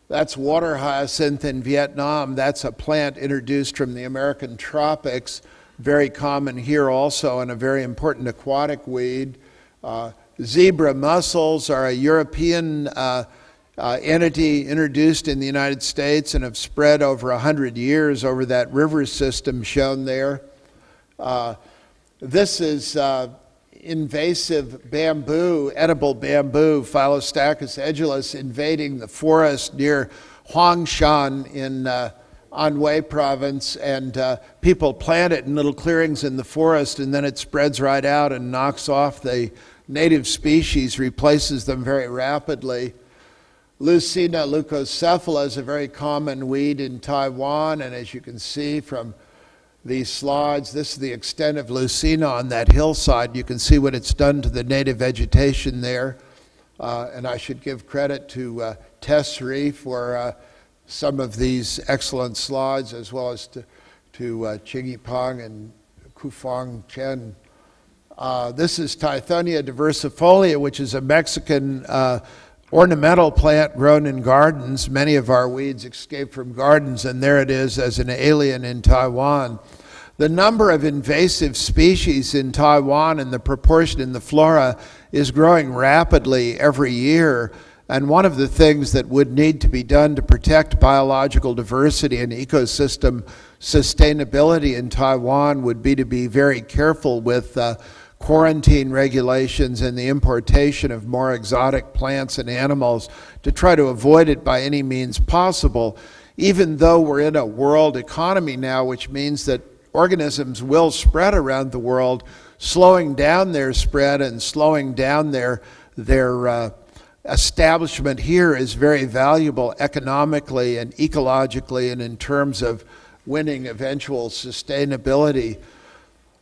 Speaker 4: That's water hyacinth in Vietnam. That's a plant introduced from the American tropics, very common here also, and a very important aquatic weed. Zebra mussels are a European entity introduced in the United States and have spread over 100 years over that river system shown there. This is invasive bamboo, edible bamboo, Phyllostatus edulis, invading the forest near Huangshan in Anhui province, and people plant it in little clearings in the forest, and then it spreads right out and knocks off the native species, replaces them very rapidly. Lucina leucocephala is a very common weed in Taiwan, and as you can see from these slides, this is the extent of Lucina on that hillside. You can see what it's done to the native vegetation there. And I should give credit to Tessri for some of these excellent slides, as well as to Qing Yipang and Kufang Chen. This is Tithonia diversifolia, which is a Mexican ornamental plant grown in gardens. Many of our weeds escape from gardens, and there it is as an alien in Taiwan. The number of invasive species in Taiwan and the proportion in the flora is growing rapidly every year. And one of the things that would need to be done to protect biological diversity and ecosystem sustainability in Taiwan would be to be very careful with quarantine regulations and the importation of more exotic plants and animals to try to avoid it by any means possible, even though we're in a world economy now, which means that organisms will spread around the world. Slowing down their spread and slowing down their establishment here is very valuable economically and ecologically and in terms of winning eventual sustainability.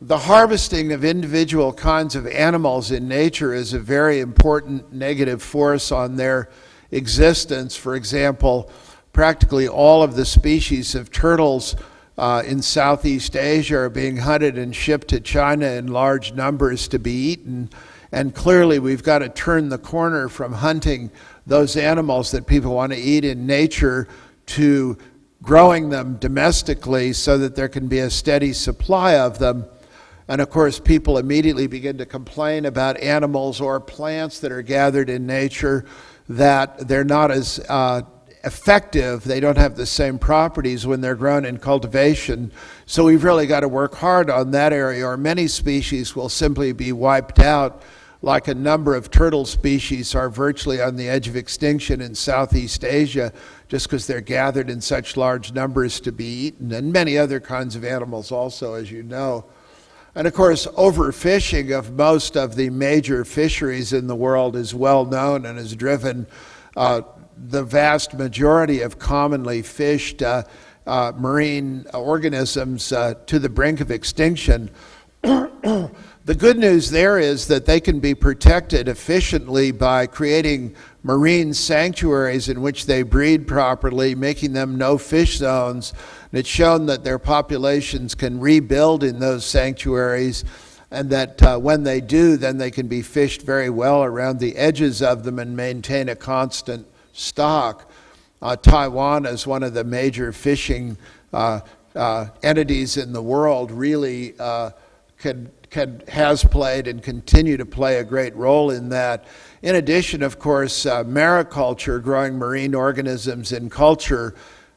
Speaker 4: The harvesting of individual kinds of animals in nature is a very important negative force on their existence. For example, practically all of the species of turtles in Southeast Asia are being hunted and shipped to China in large numbers to be eaten. And clearly we've got to turn the corner from hunting those animals that people want to eat in nature to growing them domestically so that there can be a steady supply of them. And of course, people immediately begin to complain about animals or plants that are gathered in nature, that they're not as effective, they don't have the same properties when they're grown in cultivation. So we've really got to work hard on that area, or many species will simply be wiped out, like a number of turtle species are virtually on the edge of extinction in Southeast Asia, just because they're gathered in such large numbers to be eaten, and many other kinds of animals also, as you know. And of course, overfishing of most of the major fisheries in the world is well known and has driven the vast majority of commonly fished marine organisms to the brink of extinction. The good news there is that they can be protected efficiently by creating marine sanctuaries in which they breed properly, making them no-fish zones. And it's shown that their populations can rebuild in those sanctuaries, and that when they do, then they can be fished very well around the edges of them and maintain a constant stock. Taiwan, as one of the major fishing entities in the world, really has played and continue to play a great role in that. In addition, of course, mariculture, growing marine organisms in culture,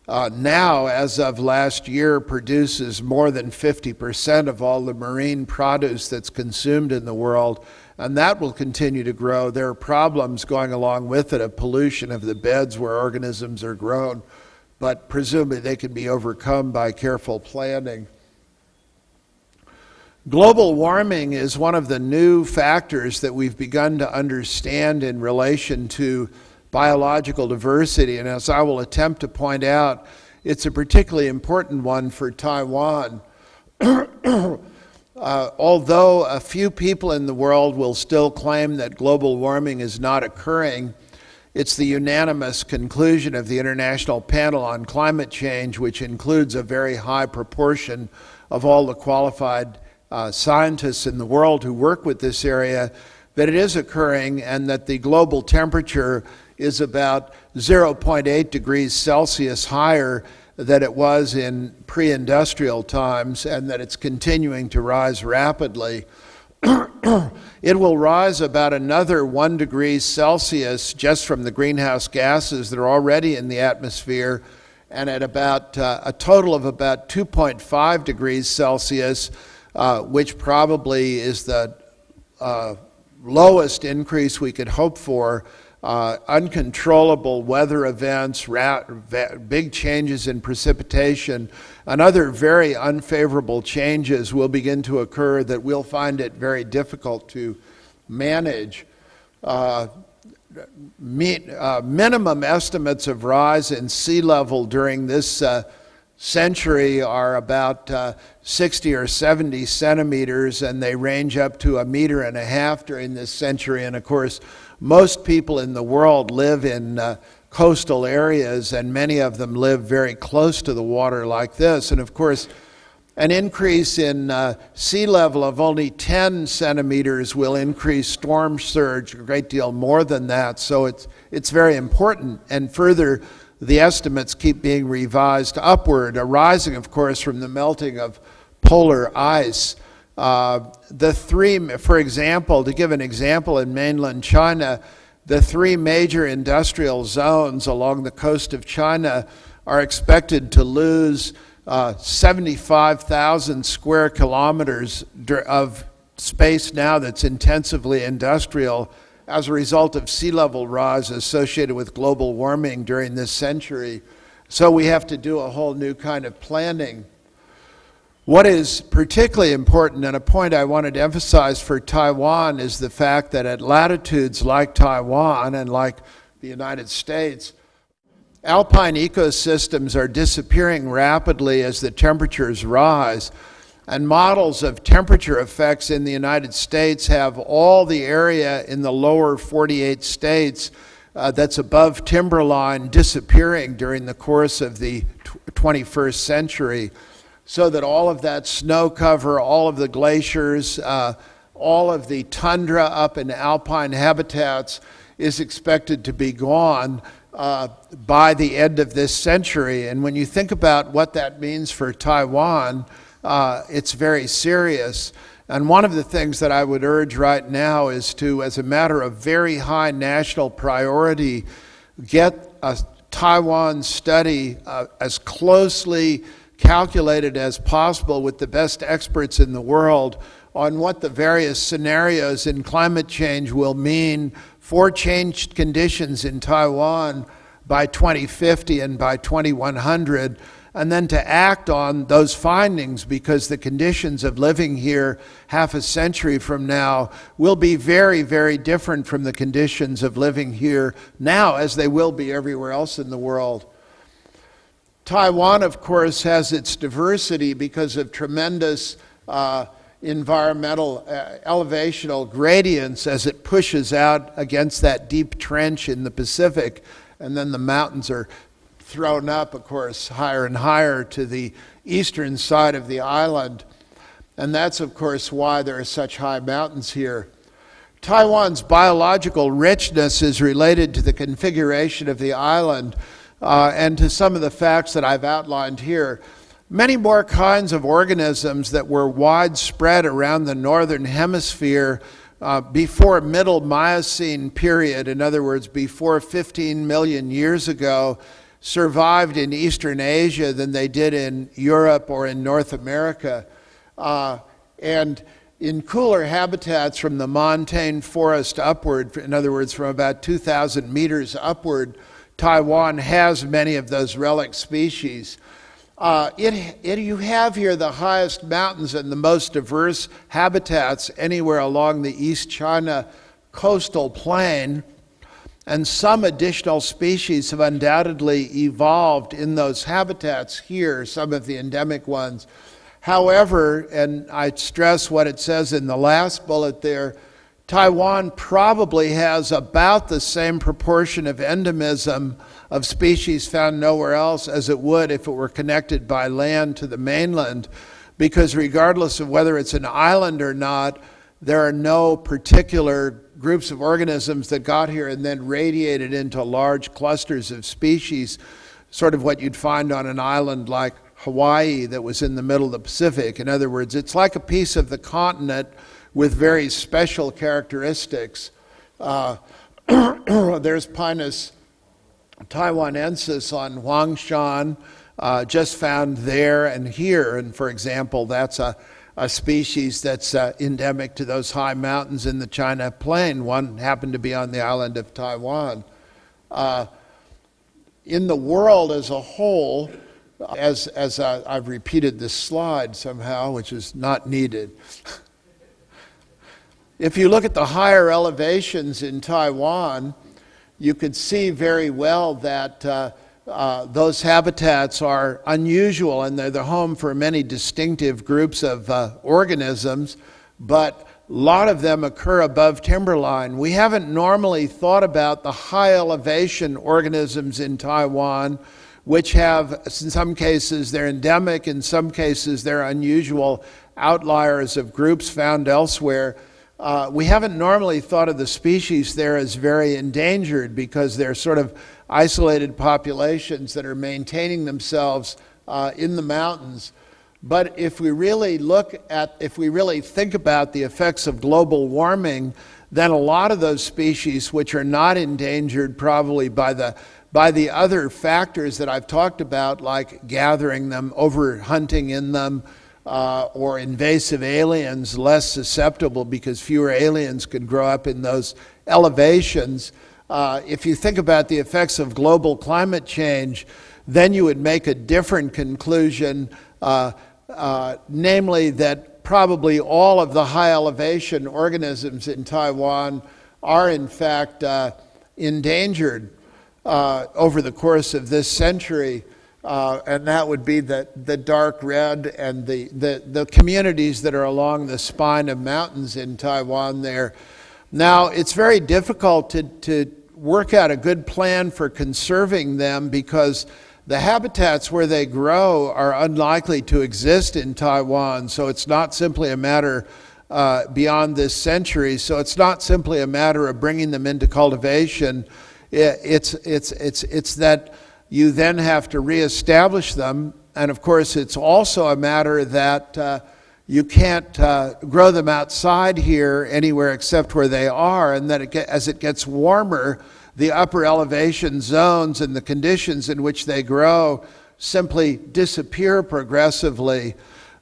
Speaker 4: now, as of last year, produces more than 50% of all the marine produce that's consumed in the world, and that will continue to grow. There are problems going along with it of pollution of the beds where organisms are grown, but presumably they can be overcome by careful planning. Global warming is one of the new factors that we've begun to understand in relation to biological diversity, and as I will attempt to point out, it's a particularly important one for Taiwan. Although a few people in the world will still claim that global warming is not occurring, it's the unanimous conclusion of the International Panel on Climate Change, which includes a very high proportion of all the qualified scientists in the world who work with this area, that it is occurring, and that the global temperature is about 0.8 degrees Celsius higher than it was in pre-industrial times, and that it's continuing to rise rapidly. It will rise about another 1 degree Celsius just from the greenhouse gases that are already in the atmosphere, and at about a total of about 2.5 degrees Celsius, which probably is the lowest increase we could hope for. Uncontrollable weather events, big changes in precipitation, and other very unfavorable changes will begin to occur that we'll find it very difficult to manage. Minimum estimates of rise in sea level during this century are about 60 or 70 centimeters, and they range up to 1.5 meters during this century. And of course, most people in the world live in coastal areas, and many of them live very close to the water like this. And of course, An increase in sea level of only 10 centimeters will increase storm surge a great deal more than that. So it's very important. And further, the estimates keep being revised upward, arising, of course, from the melting of polar ice. For example, to give an example, in mainland China, the three major industrial zones along the coast of China are expected to lose 75,000 square kilometers of space now that's intensively industrial as a result of sea level rise associated with global warming during this century. So we have to do a whole new kind of planning. What is particularly important, and a point I wanted to emphasize for Taiwan, is the fact that at latitudes like Taiwan and like the United States, alpine ecosystems are disappearing rapidly as the temperatures rise, and models of temperature effects in the United States have all the area in the lower 48 states that's above timberline disappearing during the course of the 21st century, so that all of that snow cover, all of the glaciers, all of the tundra up in alpine habitats is expected to be gone by the end of this century. And when you think about what that means for Taiwan, it's very serious. And one of the things that I would urge right now is to, as a matter of very high national priority, get a Taiwan study as closely calculated as possible with the best experts in the world on what the various scenarios in climate change will mean for changed conditions in Taiwan by 2050 and by 2100, and then to act on those findings, because the conditions of living here half a century from now will be very, very different from the conditions of living here now, as they will be everywhere else in the world. Taiwan, of course, has its diversity because of tremendous environmental elevational gradients as it pushes out against that deep trench in the Pacific, and then the mountains are thrown up, of course, higher and higher to the eastern side of the island, and that's, of course, why there are such high mountains here. Taiwan's biological richness is related to the configuration of the island and to some of the facts that I've outlined here. Many more kinds of organisms that were widespread around the northern hemisphere before Middle Miocene period, in other words, before 15 million years ago, survived in Eastern Asia than they did in Europe or in North America. And in cooler habitats from the montane forest upward, in other words, from about 2,000 meters upward, Taiwan has many of those relic species. You have here the highest mountains and the most diverse habitats anywhere along the East China coastal plain, and some additional species have undoubtedly evolved in those habitats here, some of the endemic ones. However, and I stress what it says in the last bullet there, Taiwan probably has about the same proportion of endemism of species found nowhere else as it would if it were connected by land to the mainland, because regardless of whether it's an island or not, there are no particular groups of organisms that got here and then radiated into large clusters of species, sort of what you'd find on an island like Hawaii that was in the middle of the Pacific. In other words, it's like a piece of the continent with very special characteristics. There's Pinus taiwanensis on Huangshan, just found there and here. And for example, that's a species that's endemic to those high mountains in the China plain. One happened to be on the island of Taiwan. In the world as a whole, as I've repeated this slide somehow, which is not needed. If you look at the higher elevations in Taiwan, you could see very well that those habitats are unusual, and they're the home for many distinctive groups of organisms, but a lot of them occur above timberline. We haven't normally thought about the high elevation organisms in Taiwan which have, in some cases, they're endemic, in some cases, they're unusual outliers of groups found elsewhere. We haven't normally thought of the species there as very endangered because they're sort of isolated populations that are maintaining themselves in the mountains. But if we really think about the effects of global warming, then a lot of those species which are not endangered probably by the other factors that I've talked about, like gathering them, overhunting in them, or invasive aliens, less susceptible because fewer aliens could grow up in those elevations. If you think about the effects of global climate change, then you would make a different conclusion, namely that probably all of the high elevation organisms in Taiwan are in fact endangered over the course of this century. And that would be the dark red and the communities that are along the spine of mountains in Taiwan there. Now, it's very difficult to work out a good plan for conserving them because the habitats where they grow are unlikely to exist in Taiwan. So it's not simply a matter beyond this century. So it's not simply a matter of bringing them into cultivation. It's that you then have to reestablish them. And of course, it's also a matter that you can't grow them outside here anywhere except where they are, and that as it gets warmer, the upper elevation zones and the conditions in which they grow simply disappear progressively.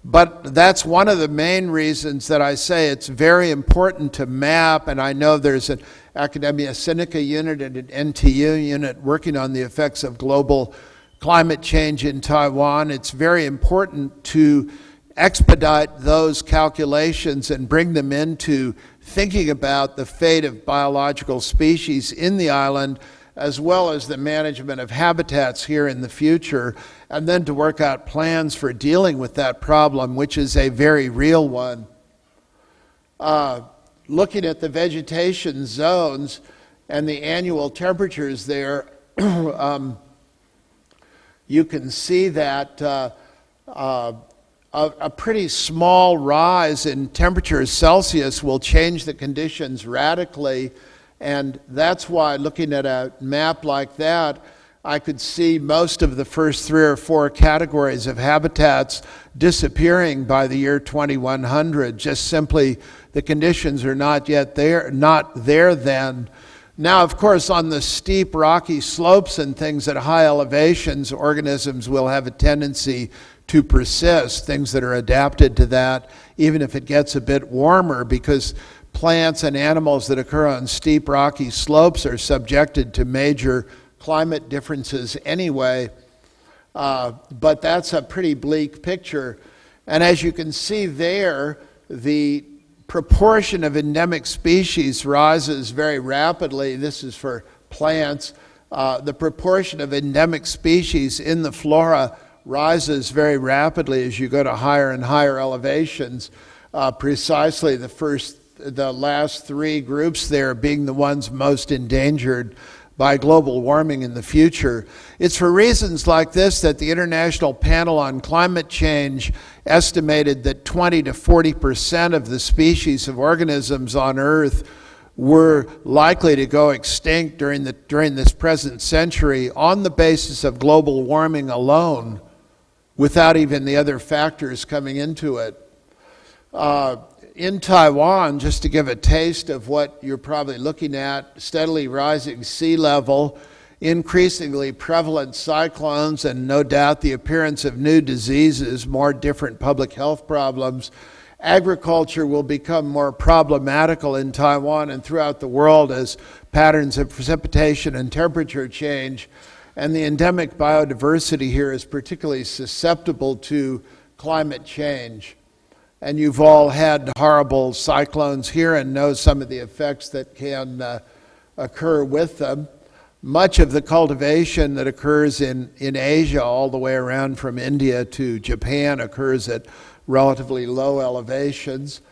Speaker 4: But that's one of the main reasons that I say it's very important to map, and I know there's an Academia Sinica unit and an NTU unit working on the effects of global climate change in Taiwan. It's very important to expedite those calculations and bring them into thinking about the fate of biological species in the island, as well as the management of habitats here in the future, and then to work out plans for dealing with that problem, which is a very real one. Looking at the vegetation zones and the annual temperatures there, you can see that a pretty small rise in temperature Celsius will change the conditions radically, and that's why looking at a map like that, I could see most of the first 3 or 4 categories of habitats disappearing by the year 2100. Just simply the conditions are not there then. Now, of course, on the steep rocky slopes and things at high elevations, organisms will have a tendency to persist, things that are adapted to that, even if it gets a bit warmer, because plants and animals that occur on steep rocky slopes are subjected to major climate differences anyway. But that's a pretty bleak picture. And as you can see there, the proportion of endemic species rises very rapidly. This is for plants. The proportion of endemic species in the flora rises very rapidly as you go to higher and higher elevations. Precisely the last 3 groups there being the ones most endangered by global warming in the future. It's for reasons like this that the International Panel on Climate Change estimated that 20 to 40% of the species of organisms on Earth were likely to go extinct during this present century on the basis of global warming alone, without even the other factors coming into it. In Taiwan, just to give a taste of what you're probably looking at, steadily rising sea level, increasingly prevalent cyclones, and no doubt the appearance of new diseases, more different public health problems. Agriculture will become more problematical in Taiwan and throughout the world as patterns of precipitation and temperature change. And the endemic biodiversity here is particularly susceptible to climate change. And you've all had horrible cyclones here and know some of the effects that can occur with them. Much of the cultivation that occurs in Asia, all the way around from India to Japan, occurs at relatively low elevations.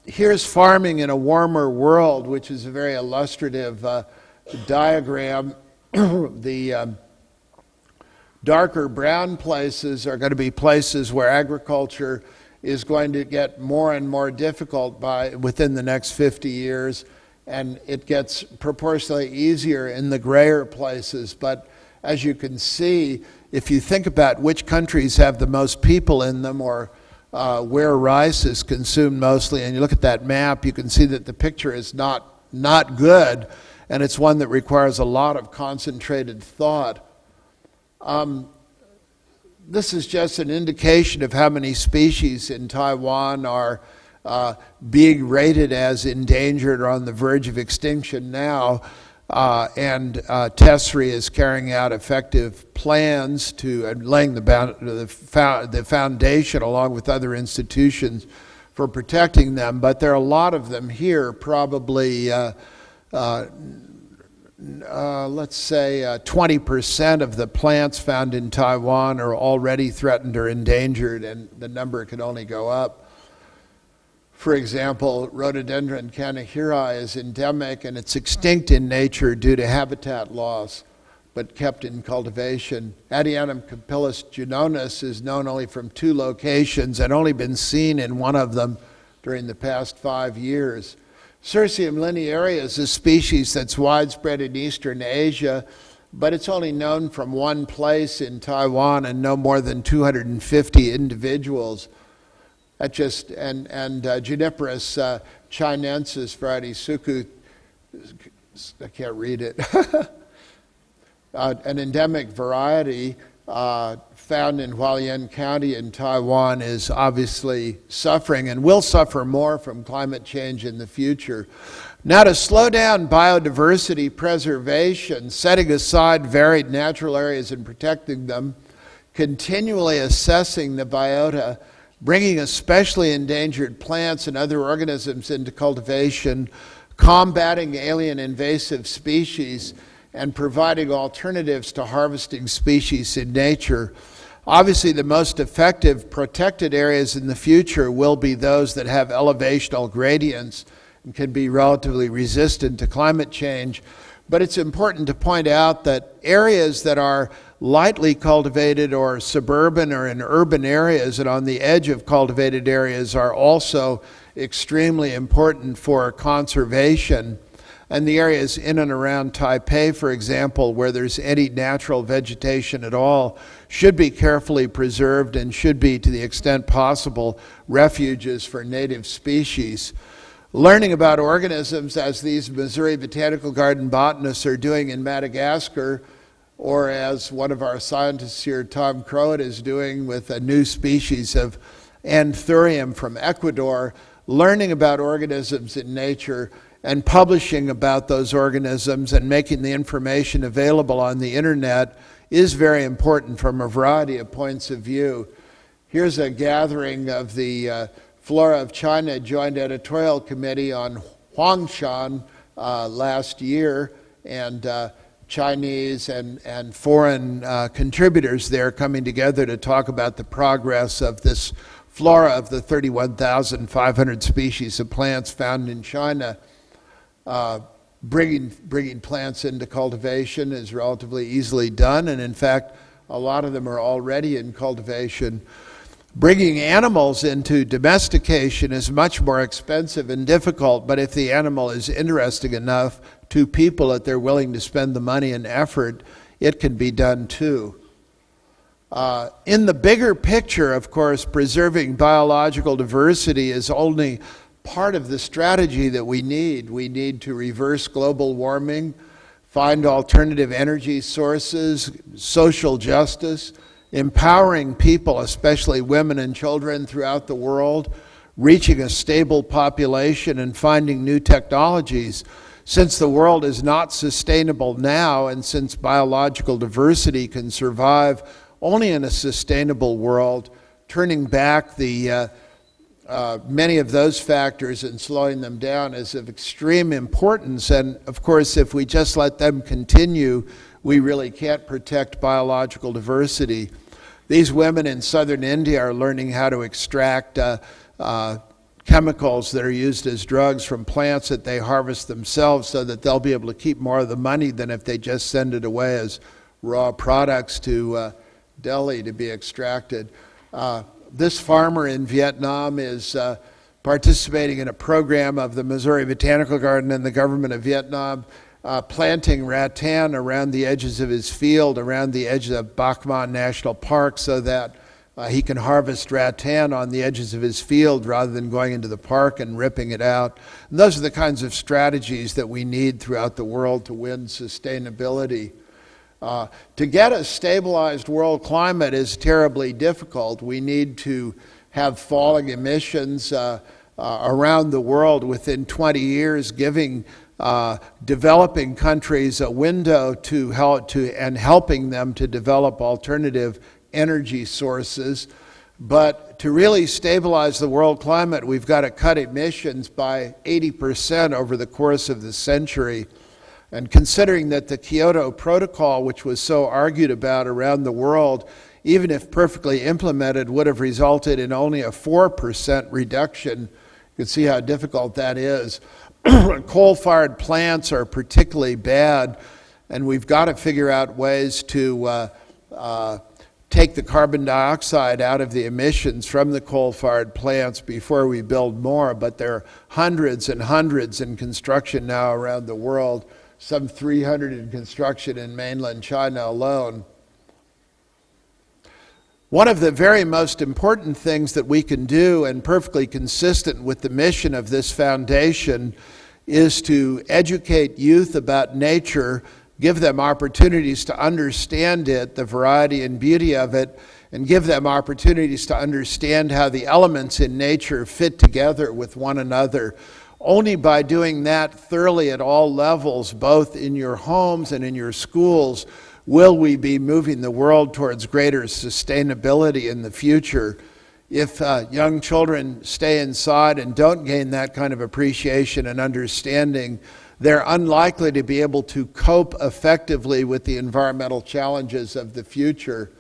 Speaker 4: Here's farming in a warmer world, which is a very illustrative diagram. Darker brown places are going to be places where agriculture is going to get more and more difficult within the next 50 years, and it gets proportionally easier in the grayer places. But as you can see, if you think about which countries have the most people in them, or where rice is consumed mostly, and you look at that map, you can see that the picture is not good, and it's one that requires a lot of concentrated thought. This is just an indication of how many species in Taiwan are being rated as endangered or on the verge of extinction now, and TESRI is carrying out effective plans to laying the foundation along with other institutions for protecting them. But there are a lot of them here, probably let's say 20% of the plants found in Taiwan are already threatened or endangered, and the number can only go up. For example, rhododendron kanehira is endemic, and it's extinct in nature due to habitat loss, but kept in cultivation. Adianum capillus junonis is known only from 2 locations and only been seen in one of them during the past 5 years. Cirsium linearia is a species that's widespread in Eastern Asia, but it's only known from one place in Taiwan and no more than 250 individuals. That just, and Juniperus chinensis variety suku, I can't read it, an endemic variety found in Hualien County in Taiwan is obviously suffering and will suffer more from climate change in the future. Now, to slow down biodiversity preservation, setting aside varied natural areas and protecting them, continually assessing the biota, bringing especially endangered plants and other organisms into cultivation, combating alien invasive species, and providing alternatives to harvesting species in nature. Obviously, the most effective protected areas in the future will be those that have elevational gradients and can be relatively resistant to climate change. But it's important to point out that areas that are lightly cultivated or suburban or in urban areas and on the edge of cultivated areas are also extremely important for conservation. And the areas in and around Taipei, for example, where there's any natural vegetation at all, should be carefully preserved and should be, to the extent possible, refuges for native species. Learning about organisms, as these Missouri Botanical Garden botanists are doing in Madagascar, or as one of our scientists here, Tom Crowett, is doing with a new species of Anthurium from Ecuador, learning about organisms in nature and publishing about those organisms and making the information available on the internet is very important from a variety of points of view. Here's a gathering of the Flora of China Joint Editorial Committee on Huangshan last year, and Chinese and foreign contributors there coming together to talk about the progress of this flora of the 31,500 species of plants found in China. Bringing plants into cultivation is relatively easily done, and in fact, a lot of them are already in cultivation. Bringing animals into domestication is much more expensive and difficult, but if the animal is interesting enough to people that they're willing to spend the money and effort, it can be done too. In the bigger picture, of course, preserving biological diversity is only part of the strategy that we need. We need to reverse global warming, find alternative energy sources, social justice, empowering people, especially women and children throughout the world, reaching a stable population and finding new technologies. Since the world is not sustainable now, and since biological diversity can survive only in a sustainable world, turning back the many of those factors and slowing them down is of extreme importance. And of course, if we just let them continue, we really can't protect biological diversity. These women in southern India are learning how to extract chemicals that are used as drugs from plants that they harvest themselves, so that they'll be able to keep more of the money than if they just send it away as raw products to Delhi to be extracted. This farmer in Vietnam is participating in a program of the Missouri Botanical Garden and the government of Vietnam, planting rattan around the edges of his field, around the edge of Bac Man National Park, so that he can harvest rattan on the edges of his field rather than going into the park and ripping it out. And those are the kinds of strategies that we need throughout the world to win sustainability. To get a stabilized world climate is terribly difficult. We need to have falling emissions around the world within 20 years, giving developing countries a window to helping them to develop alternative energy sources. But to really stabilize the world climate, we've got to cut emissions by 80% over the course of the century. And considering that the Kyoto Protocol, which was so argued about around the world, even if perfectly implemented, would have resulted in only a 4% reduction, you can see how difficult that is. Coal-fired plants are particularly bad, and we've got to figure out ways to take the carbon dioxide out of the emissions from the coal-fired plants before we build more. But there are hundreds and hundreds in construction now around the world, some 300 in construction in mainland China alone. One of the very most important things that we can do, and perfectly consistent with the mission of this foundation, is to educate youth about nature, give them opportunities to understand it, the variety and beauty of it, and give them opportunities to understand how the elements in nature fit together with one another. Only by doing that thoroughly at all levels, both in your homes and in your schools, will we be moving the world towards greater sustainability in the future. If young children stay inside and don't gain that kind of appreciation and understanding, they're unlikely to be able to cope effectively with the environmental challenges of the future.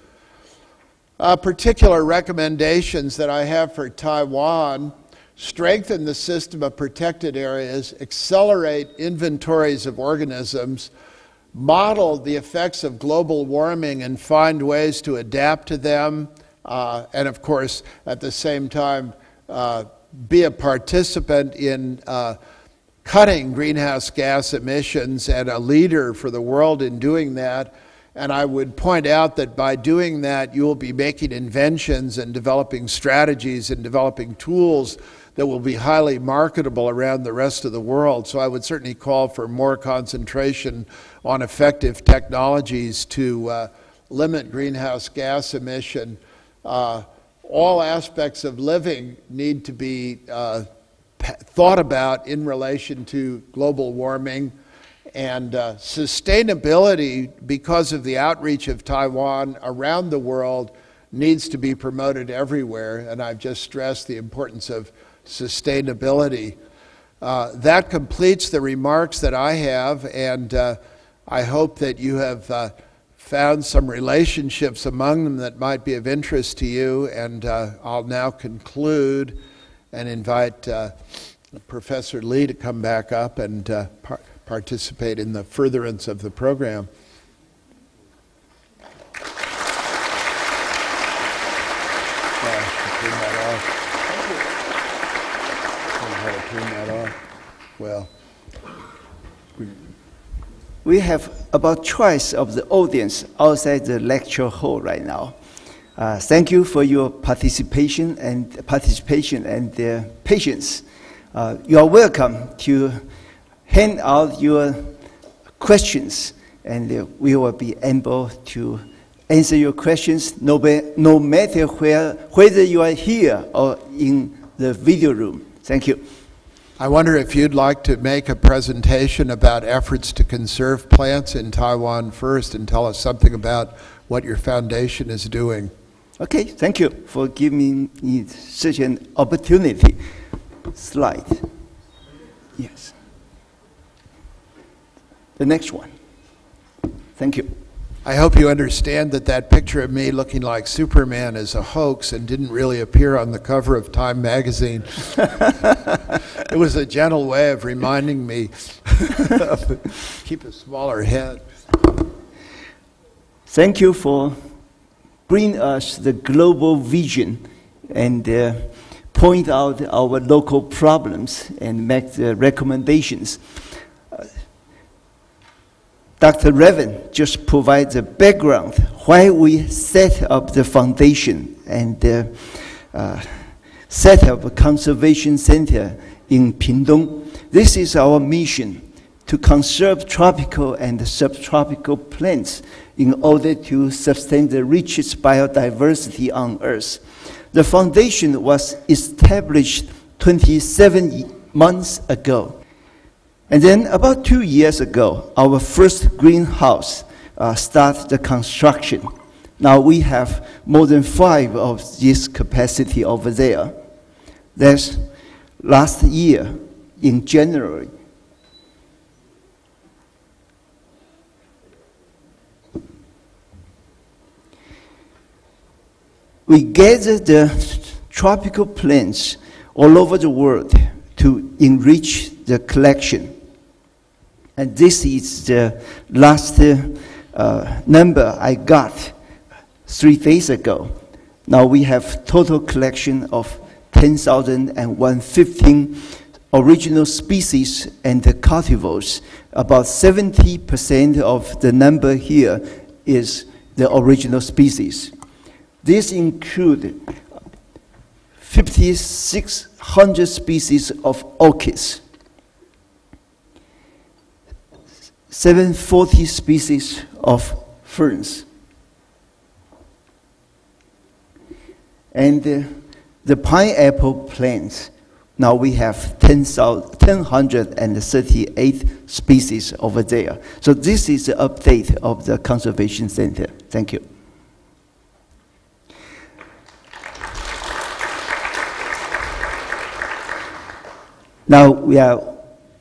Speaker 4: Particular recommendations that I have for Taiwan: strengthen the system of protected areas, accelerate inventories of organisms, model the effects of global warming and find ways to adapt to them, and of course, at the same time, be a participant in cutting greenhouse gas emissions and a leader for the world in doing that. And I would point out that by doing that, you will be making inventions and developing strategies and developing tools that will be highly marketable around the rest of the world. So I would certainly call for more concentration on effective technologies to limit greenhouse gas emission. All aspects of living need to be thought about in relation to global warming, and sustainability, because of the outreach of Taiwan around the world, needs to be promoted everywhere, and I've just stressed the importance of sustainability. That completes the remarks that I have, and I hope that you have found some relationships among them that might be of interest to you, and I'll now conclude and invite Professor Lee to come back up and participate in the furtherance of the program. Well,
Speaker 3: we have about choice of the audience outside the lecture hall right now. Thank you for your participation and patience. You are welcome to hand out your questions, and we will be able to answer your questions no matter whether you are here or in the video room. Thank you.
Speaker 4: I wonder if you'd like to make a presentation about efforts to conserve plants in Taiwan first, and tell us something about what your foundation is doing.
Speaker 3: Okay, thank you for giving me such an opportunity. Slide. Yes. The next one. Thank you.
Speaker 4: I hope you understand that that picture of me looking like Superman is a hoax and didn't really appear on the cover of Time magazine. It was a gentle way of reminding me keep a smaller head.
Speaker 3: Thank you for bring us the global vision and point out our local problems and make the recommendations. Dr. Revan just provides a background why we set up the foundation and set up a conservation center in Pingtung. This is our mission, to conserve tropical and subtropical plants in order to sustain the richest biodiversity on Earth. The foundation was established 27 months ago. And then about 2 years ago, our first greenhouse started the construction. Now we have more than 5 of this capacity over there. That's last year in January. We gathered the tropical plants all over the world to enrich the collection. And this is the last number I got 3 days ago. Now we have total collection of 10,115 original species and cultivars. About 70% of the number here is the original species. These include 5,600 species of orchids, 740 species of ferns, and the pineapple plants. Now we have 1,038 species over there. So this is the update of the Conservation Center. Thank you. Now we are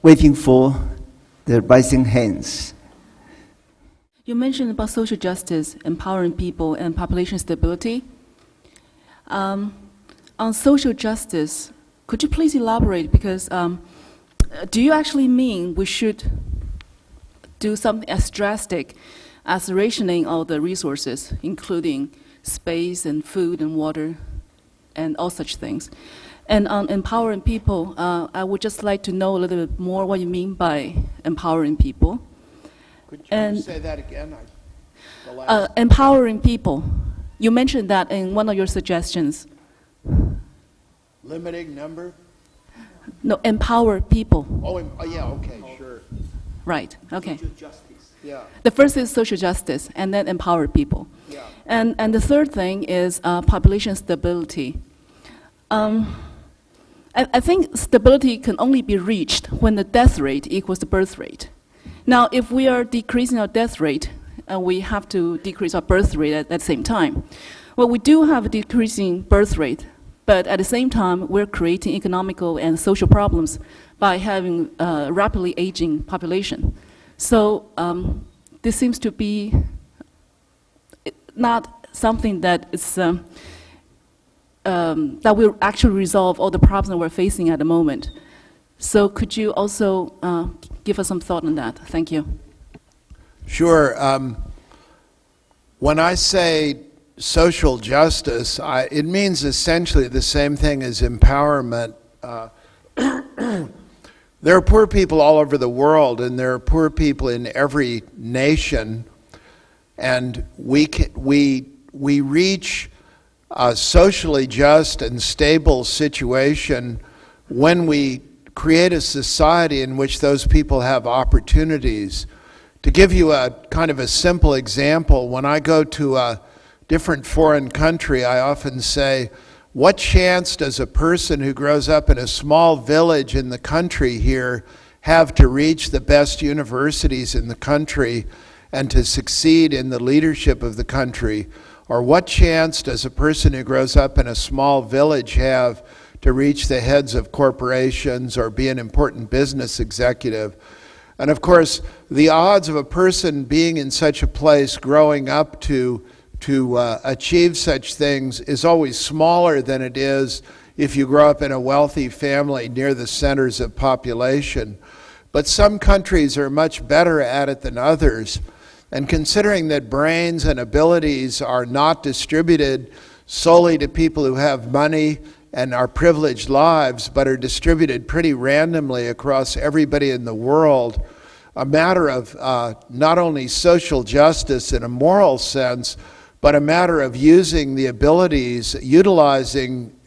Speaker 3: waiting for the rising hands.
Speaker 5: You mentioned about social justice, empowering people, and population stability. On social justice, could you please elaborate? Because do you actually mean we should do something as drastic as rationing all the resources, including space and food and water and all such things? And on empowering people, I would just like to know a little bit more what you mean by empowering people.
Speaker 4: Could you say that again?
Speaker 5: Empowering people. You mentioned that in one of your suggestions.
Speaker 4: Limiting number?
Speaker 5: No, empower people.
Speaker 4: Oh, yeah, okay, sure.
Speaker 5: Right, okay.
Speaker 3: Social justice.
Speaker 4: Yeah.
Speaker 5: The first is social justice, and then empower people.
Speaker 4: Yeah.
Speaker 5: And the third thing is population stability. I think stability can only be reached when the death rate equals the birth rate. Now, if we are decreasing our death rate, we have to decrease our birth rate at the same time. Well, we do have a decreasing birth rate, but at the same time, we're creating economical and social problems by having a rapidly aging population. So this seems to be not something that is that will actually resolve all the problems that we're facing at the moment. So could you also give us some thought on that? Thank you.
Speaker 4: Sure. When I say social justice, it means essentially the same thing as empowerment. There are poor people all over the world, and there are poor people in every nation, and we reach a socially just and stable situation when we create a society in which those people have opportunities. To give you a kind of a simple example, when I go to a different foreign country, I often say, what chance does a person who grows up in a small village in the country here have to reach the best universities in the country and to succeed in the leadership of the country? Or what chance does a person who grows up in a small village have to reach the heads of corporations or be an important business executive? And of course, the odds of a person being in such a place, growing up to achieve such things, is always smaller than it is if you grow up in a wealthy family near the centers of population. But some countries are much better at it than others. And considering that brains and abilities are not distributed solely to people who have money and are privileged lives, but are distributed pretty randomly across everybody in the world, a matter of not only social justice in a moral sense, but a matter of using the abilities,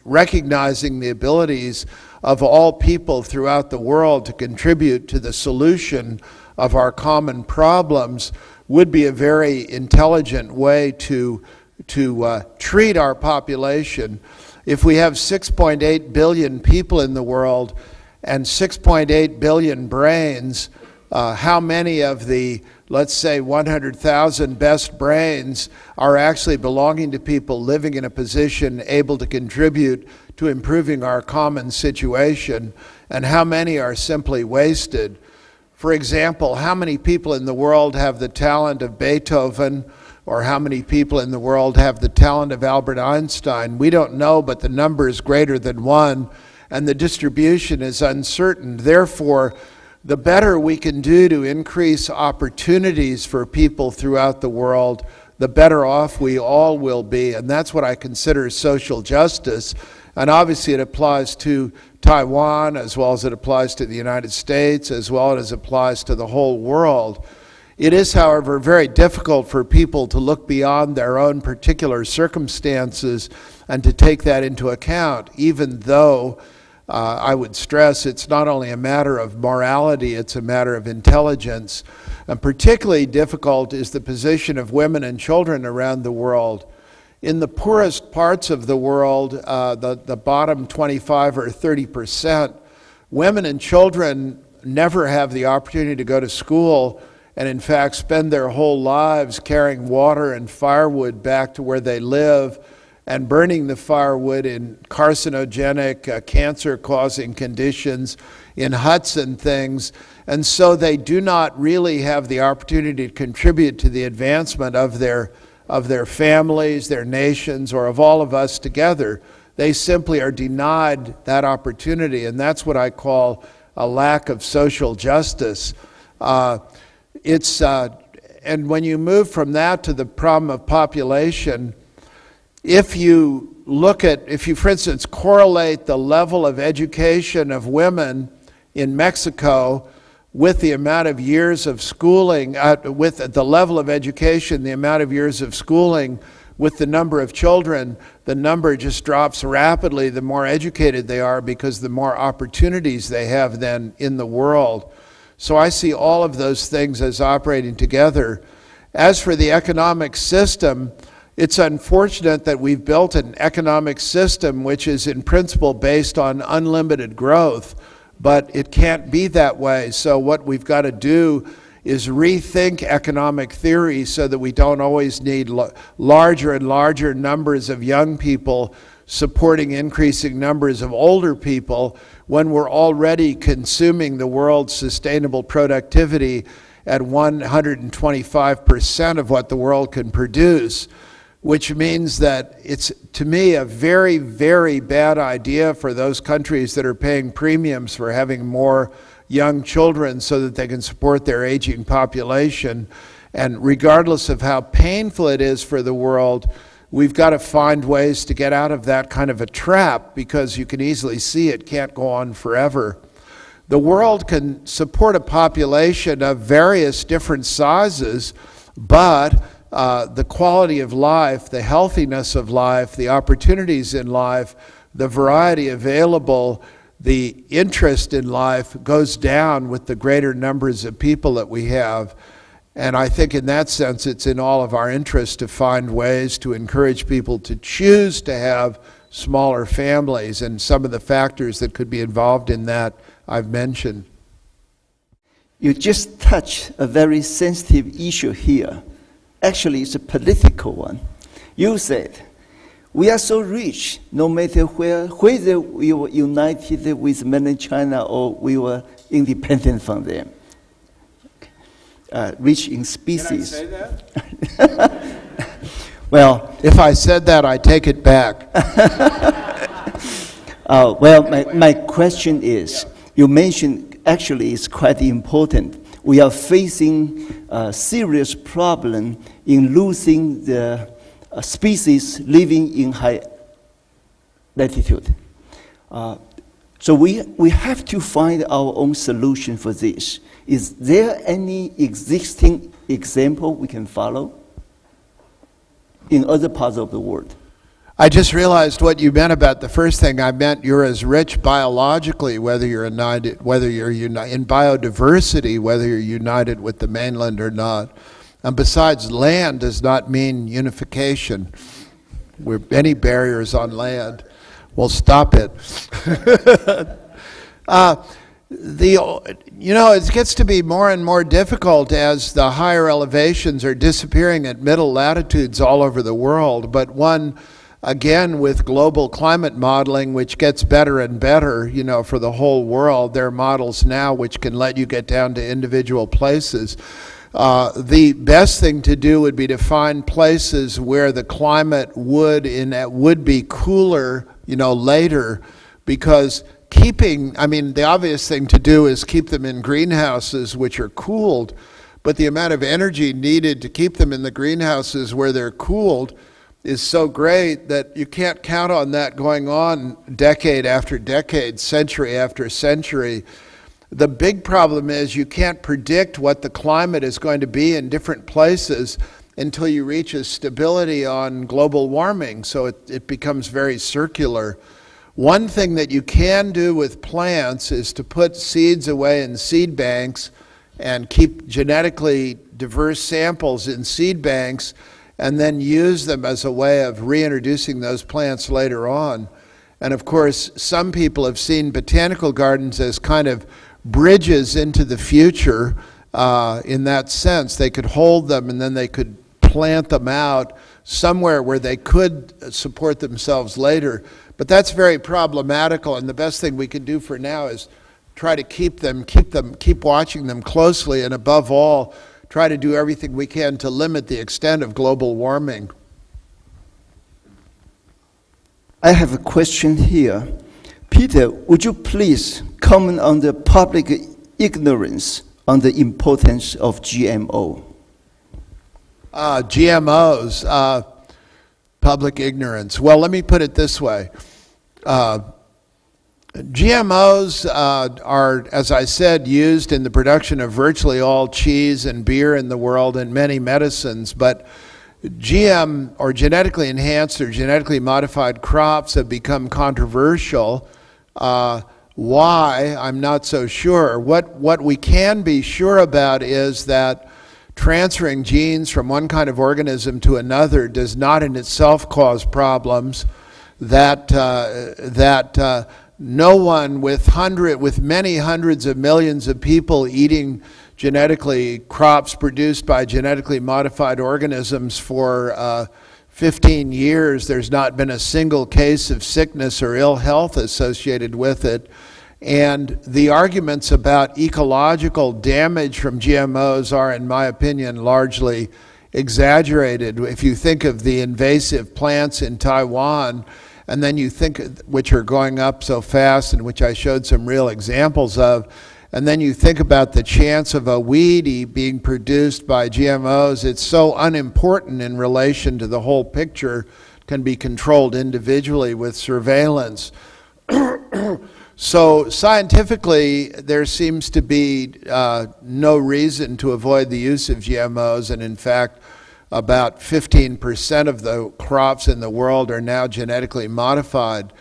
Speaker 4: recognizing the abilities of all people throughout the world to contribute to the solution of our common problems would be a very intelligent way to treat our population. If we have 6.8 billion people in the world and 6.8 billion brains, how many of the, let's say, 100,000 best brains are actually belonging to people living in a position able to contribute to improving our common situation, and how many are simply wasted? For example, how many people in the world have the talent of Beethoven, or how many people in the world have the talent of Albert Einstein? We don't know, but the number is greater than one, and the distribution is uncertain. Therefore, the better we can do to increase opportunities for people throughout the world, the better off we all will be. And that's what I consider social justice. And obviously it applies to Taiwan, as well as it applies to the United States, as well as it applies to the whole world. It is, however, very difficult for people to look beyond their own particular circumstances and to take that into account, even though I would stress it's not only a matter of morality, it's a matter of intelligence. And particularly difficult is the position of women and children around the world. In the poorest parts of the world, the bottom 25 or 30%, women and children never have the opportunity to go to school, and in fact spend their whole lives carrying water and firewood back to where they live and burning the firewood in carcinogenic, cancer-causing conditions in huts and things. And so they do not really have the opportunity to contribute to the advancement of their families, their nations, or of all of us together. They simply are denied that opportunity, and that's what I call a lack of social justice. And when you move from that to the problem of population, if you, for instance, correlate the level of education of women in Mexico with the amount of years of schooling, with the level of education, the amount of years of schooling, with the number of children, the number just drops rapidly the more educated they are, because the more opportunities they have then in the world. So I see all of those things as operating together. As for the economic system, it's unfortunate that we've built an economic system which is in principle based on unlimited growth, but it can't be that way. So what we've got to do is rethink economic theory so that we don't always need larger and larger numbers of young people supporting increasing numbers of older people when we're already consuming the world's sustainable productivity at 125% of what the world can produce, which means that it's, to me, a very, very bad idea for those countries that are paying premiums for having more young children so that they can support their aging population. And regardless of how painful it is for the world, we've got to find ways to get out of that kind of a trap, because you can easily see it can't go on forever. The world can support a population of various different sizes, but the quality of life, the healthiness of life, the opportunities in life, the variety available, the interest in life goes down with the greater numbers of people that we have. And I think in that sense it's in all of our interest to find ways to encourage people to choose to have smaller families, and some of the factors that could be involved in that I've mentioned.
Speaker 3: You just touched a very sensitive issue here. Actually, it's a political one. You said, we are so rich, no matter whether we were united with mainland China or we were independent from them. Rich in species.
Speaker 4: Can I say that?
Speaker 3: Well,
Speaker 4: if I said that, I take it back.
Speaker 3: Well, my question is, you mentioned, actually it's quite important. we are facing a serious problem in losing the species living in high latitude. So we have to find our own solution for this. Is there any existing example we can follow in other parts of the world?
Speaker 4: I just realized what you meant about the first thing. I meant you're as rich biologically, whether you're in biodiversity, whether you're united with the mainland or not. And besides, land does not mean unification. Any barriers on land will stop it. It gets to be more and more difficult as the higher elevations are disappearing at middle latitudes all over the world. But one, again, with global climate modeling, which gets better and better, for the whole world, there are models now which can let you get down to individual places. The best thing to do would be to find places where the climate would be cooler, later, because the obvious thing to do is keep them in greenhouses which are cooled, but the amount of energy needed to keep them in the greenhouses where they're cooled is so great that you can't count on that going on decade after decade, century after century. The big problem is you can't predict what the climate is going to be in different places until you reach a stability on global warming, so it becomes very circular. One thing that you can do with plants is to put seeds away in seed banks and keep genetically diverse samples in seed banks and then use them as a way of reintroducing those plants later on. And of course, some people have seen botanical gardens as kind of bridges into the future in that sense. They could hold them and then they could plant them out somewhere where they could support themselves later. But that's very problematical, and the best thing we can do for now is try to keep watching them closely, and above all, try to do everything we can to limit the extent of global warming.
Speaker 3: I have a question here. Peter, would you please comment on the public ignorance on the importance of GMO?
Speaker 4: GMOs, public ignorance. Well, let me put it this way. GMOs are, as I said, used in the production of virtually all cheese and beer in the world and many medicines, but GM, or genetically enhanced or genetically modified crops, have become controversial. Why? I'm not so sure. What we can be sure about is that transferring genes from one kind of organism to another does not in itself cause problems, that no one with many hundreds of millions of people eating crops produced by genetically modified organisms for 15 years, there's not been a single case of sickness or ill health associated with it. And the arguments about ecological damage from GMOs are, in my opinion, largely exaggerated. If you think of the invasive plants in Taiwan, and then you think, which are going up so fast and which I showed some real examples of, and then you think about the chance of a weed being produced by GMOs, it's so unimportant in relation to the whole picture, can be controlled individually with surveillance. So scientifically, there seems to be no reason to avoid the use of GMOs, and in fact, about 15% of the crops in the world are now genetically modified.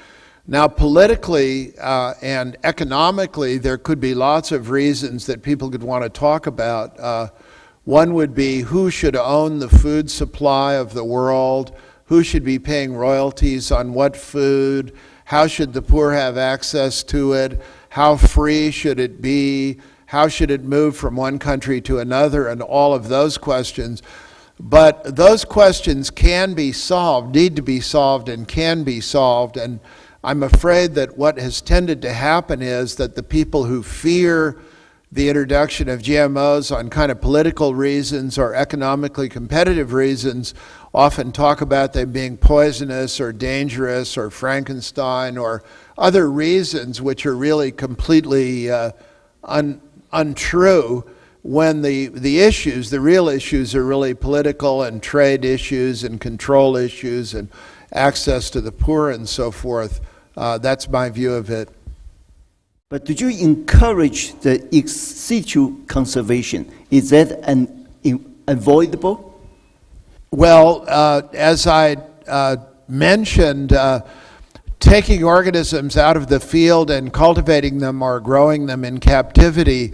Speaker 4: Now, politically and economically, there could be lots of reasons that people could want to talk about. One would be who should own the food supply of the world, who should be paying royalties on what food, how should the poor have access to it, how free should it be, how should it move from one country to another, and all of those questions. But those questions can be solved, need to be solved, and can be solved. And I'm afraid that what has tended to happen is that the people who fear the introduction of GMOs on kind of political reasons or economically competitive reasons often talk about them being poisonous or dangerous or Frankenstein or other reasons which are really completely untrue. when the issues, the real issues, are really political and trade issues and control issues and access to the poor and so forth. That's my view of it.
Speaker 3: But do you encourage the ex situ conservation? Is that unavoidable?
Speaker 4: Well, as I mentioned, taking organisms out of the field and cultivating them or growing them in captivity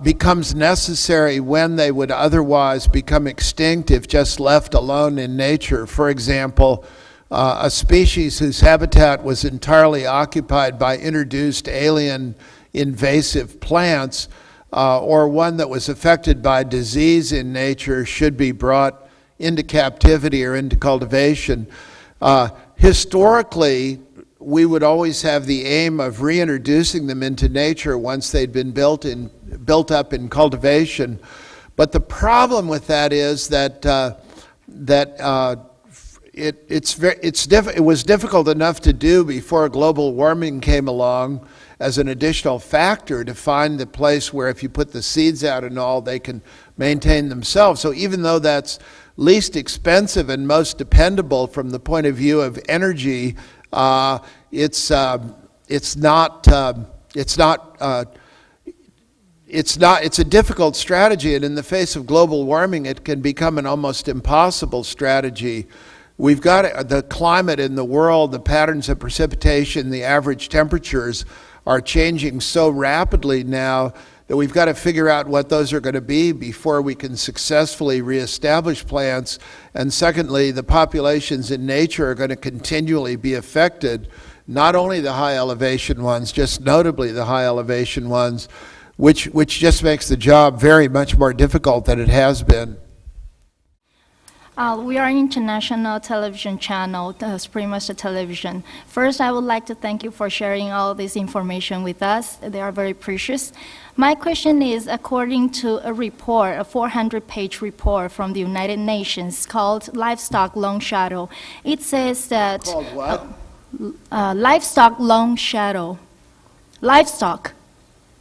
Speaker 4: becomes necessary when they would otherwise become extinct if just left alone in nature. For example, a species whose habitat was entirely occupied by introduced alien invasive plants, or one that was affected by disease in nature, should be brought into captivity or into cultivation. Historically, we would always have the aim of reintroducing them into nature once they'd been built up in cultivation. But the problem with that is that it was difficult enough to do before global warming came along as an additional factor to find the place where if you put the seeds out and all, they can maintain themselves. So even though that's least expensive and most dependable from the point of view of energy, it's a difficult strategy, and in the face of global warming, it can become an almost impossible strategy. We've got the climate in the world, the patterns of precipitation, the average temperatures are changing so rapidly now that we've got to figure out what those are going to be before we can successfully reestablish plants. And secondly, the populations in nature are going to continually be affected, not only the high elevation ones, just notably the high elevation ones, which just makes the job very much more difficult than it has been.
Speaker 6: We are an international television channel, Supreme Master Television. First, I would like to thank you for sharing all this information with us. They are very precious. My question is, according to a report, a 400-page report from the United Nations called Livestock Long Shadow, it says that...
Speaker 4: Called what?
Speaker 6: Livestock Long Shadow. Livestock.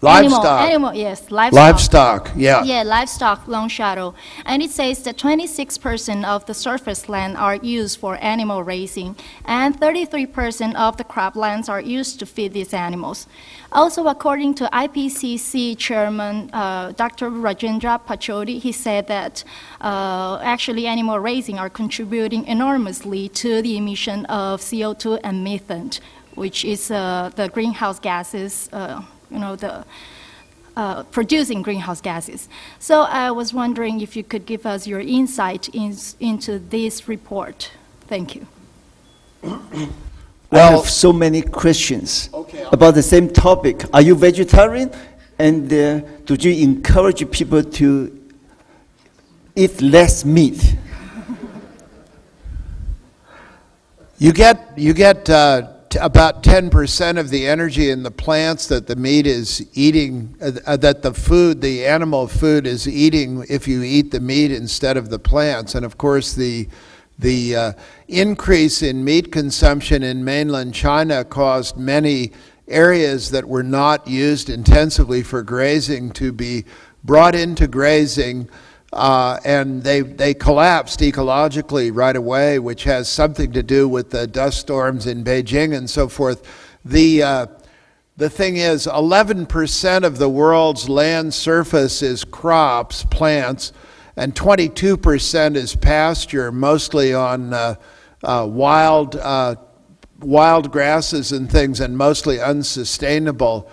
Speaker 4: Livestock.
Speaker 6: Animal, yes, livestock.
Speaker 4: Livestock, yeah.
Speaker 6: Yeah, livestock long shadow. And it says that 26% of the surface land are used for animal raising, and 33% of the croplands are used to feed these animals. Also, according to IPCC Chairman Dr. Rajendra Pachodi, he said that actually animal raising are contributing enormously to the emission of CO2 and methane, which is the greenhouse gases, producing greenhouse gases. So I was wondering if you could give us your insight into this report. Thank you.
Speaker 3: Well, I have so many questions about the same topic. Are you vegetarian? And do you encourage people to eat less meat?
Speaker 4: You get about 10% of the energy in the plants that the meat is eating, that the animal food is eating if you eat the meat instead of the plants. And of course the increase in meat consumption in mainland China caused many areas that were not used intensively for grazing to be brought into grazing, and they collapsed ecologically right away, which has something to do with the dust storms in Beijing and so forth. The thing is, 11% of the world's land surface is crops, plants, and 22% is pasture, mostly on wild grasses and things, and mostly unsustainable.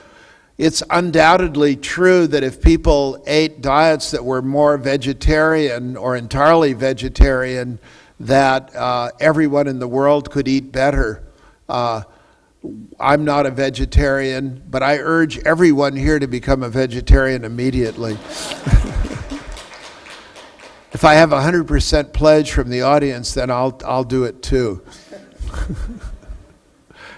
Speaker 4: It's undoubtedly true that if people ate diets that were more vegetarian or entirely vegetarian, that everyone in the world could eat better. I'm not a vegetarian, but I urge everyone here to become a vegetarian immediately. If I have 100% pledge from the audience, then I'll do it too.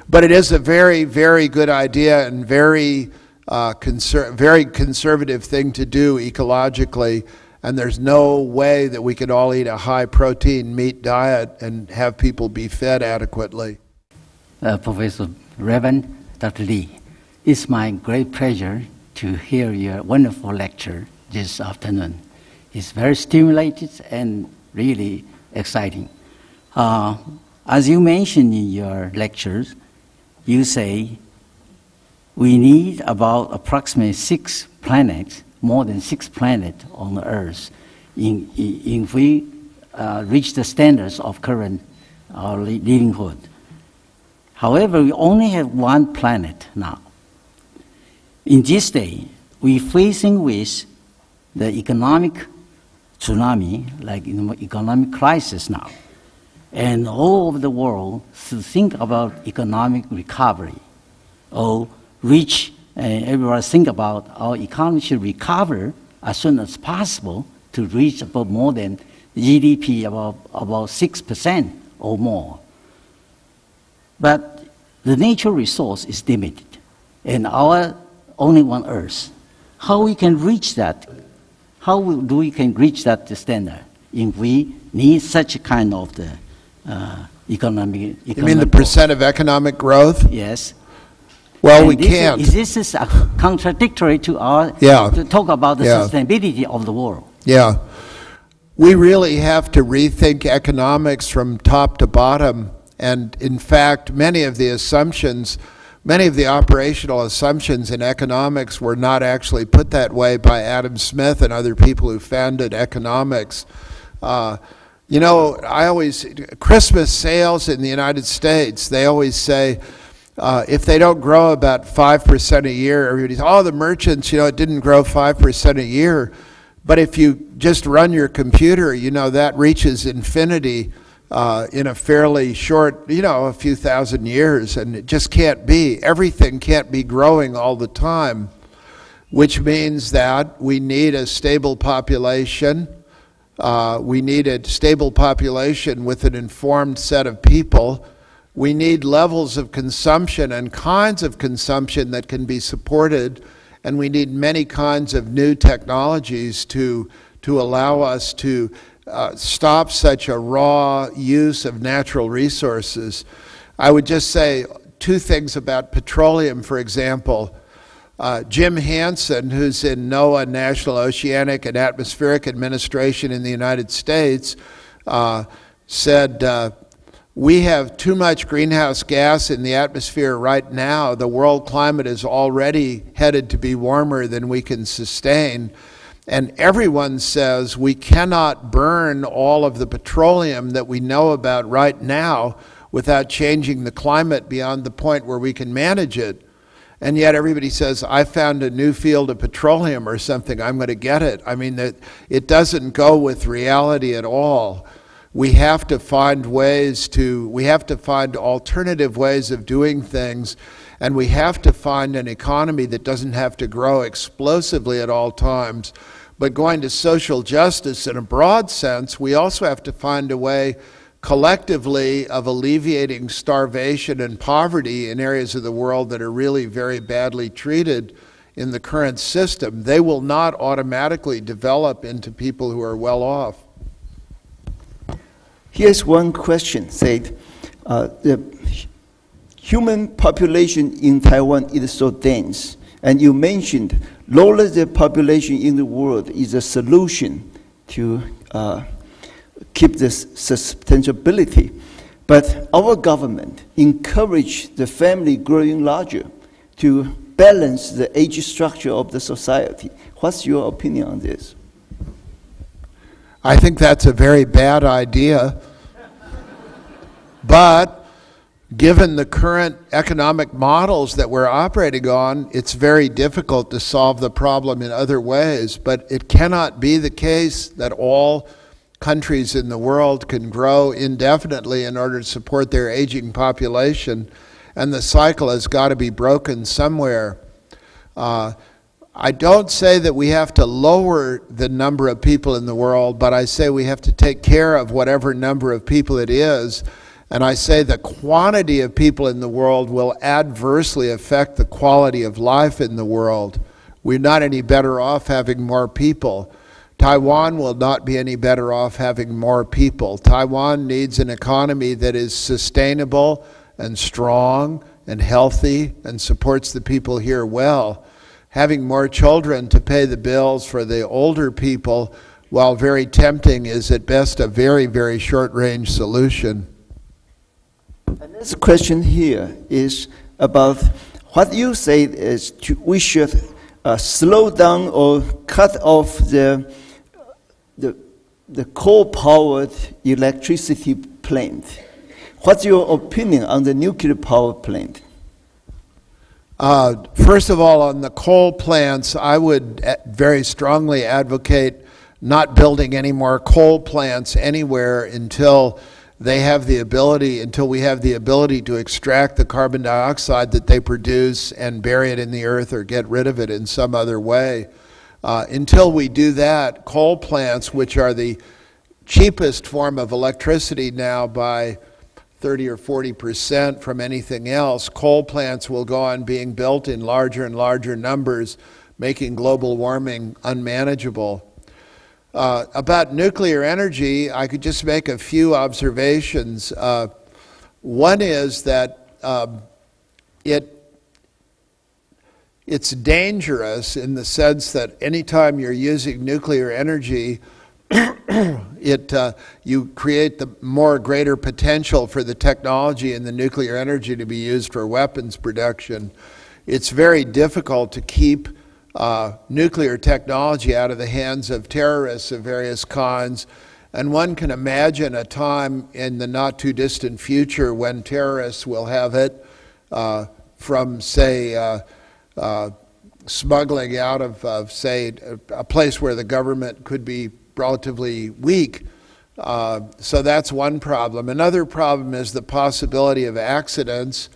Speaker 4: But it is a very, very good idea and very conservative thing to do ecologically, and there's no way that we could all eat a high-protein meat diet and have people be fed adequately.
Speaker 7: Professor Reverend Dr. Lee, it's my great pleasure to hear your wonderful lecture this afternoon. It's very stimulating and really exciting. As you mentioned in your lectures, you say we need about approximately 6 planets, more than 6 planets on the Earth, if we reach the standards of current livelihood. However, we only have 1 planet now. In this day, we're facing with the economic tsunami, like economic crisis now. And all over the world to think about economic recovery or reach, everyone think about our economy should recover as soon as possible to reach about more than GDP about 6% or more. But the natural resource is limited, and our only one Earth. How we can reach that? How do we can reach that standard if we need such a kind of the economic?
Speaker 4: You mean the percent of economic growth?
Speaker 7: Yes.
Speaker 4: Well,
Speaker 7: and
Speaker 4: we can't.
Speaker 7: This is contradictory to our to talk about the sustainability of the world.
Speaker 4: Yeah. We really have to rethink economics from top to bottom. And in fact, many of the operational assumptions in economics were not actually put that way by Adam Smith and other people who founded economics. You know, Christmas sales in the United States, they always say, if they don't grow about 5% a year, everybody says, oh, the merchants, it didn't grow 5% a year. But if you just run your computer, that reaches infinity in a fairly short, a few thousand years, and it just can't be. Everything can't be growing all the time, which means that we need a stable population. We need a stable population with an informed set of people. We need levels of consumption and kinds of consumption that can be supported, and we need many kinds of new technologies to allow us to stop such a raw use of natural resources. I would just say 2 things about petroleum, for example. Jim Hansen, who's in NOAA, National Oceanic and Atmospheric Administration in the United States, said, we have too much greenhouse gas in the atmosphere right now. The world climate is already headed to be warmer than we can sustain. And everyone says we cannot burn all of the petroleum that we know about right now without changing the climate beyond the point where we can manage it. And yet everybody says, I found a new field of petroleum or something, I'm going to get it. I mean, it doesn't go with reality at all. We have to find alternative ways of doing things, and we have to find an economy that doesn't have to grow explosively at all times. But going to social justice in a broad sense, we also have to find a way collectively of alleviating starvation and poverty in areas of the world that are really very badly treated in the current system. They will not automatically develop into people who are well off.
Speaker 3: Here's one question, said, the human population in Taiwan is so dense, and you mentioned lower the population in the world is a solution to keep this sustainability. But our government encouraged the family growing larger to balance the age structure of the society. What's your opinion on this?
Speaker 4: I think that's a very bad idea. But given the current economic models that we're operating on, it's very difficult to solve the problem in other ways. But it cannot be the case that all countries in the world can grow indefinitely in order to support their aging population, and the cycle has got to be broken somewhere. I don't say that we have to lower the number of people in the world, but I say we have to take care of whatever number of people it is. And I say the quantity of people in the world will adversely affect the quality of life in the world. We're not any better off having more people. Taiwan will not be any better off having more people. Taiwan needs an economy that is sustainable and strong and healthy and supports the people here well. having more children to pay the bills for the older people, while very tempting, is at best a very, very short-range solution.
Speaker 3: And this question here is about what you say is we should slow down or cut off the coal-powered electricity plant. What's your opinion on the nuclear power plant?
Speaker 4: First of all, on the coal plants, I would very strongly advocate not building any more coal plants anywhere until we have the ability to extract the carbon dioxide that they produce and bury it in the earth or get rid of it in some other way. Until we do that, coal plants, which are the cheapest form of electricity now by 30 or 40% from anything else, coal plants will go on being built in larger and larger numbers, making global warming unmanageable. About nuclear energy, I could just make a few observations. One is that it's dangerous in the sense that anytime you're using nuclear energy, you create the greater potential for the technology and the nuclear energy to be used for weapons production. It's very difficult to keep nuclear technology out of the hands of terrorists of various kinds, and one can imagine a time in the not too distant future when terrorists will have it from, say, smuggling out of, say, a place where the government could be relatively weak. So that's one problem. Another problem is the possibility of accidents.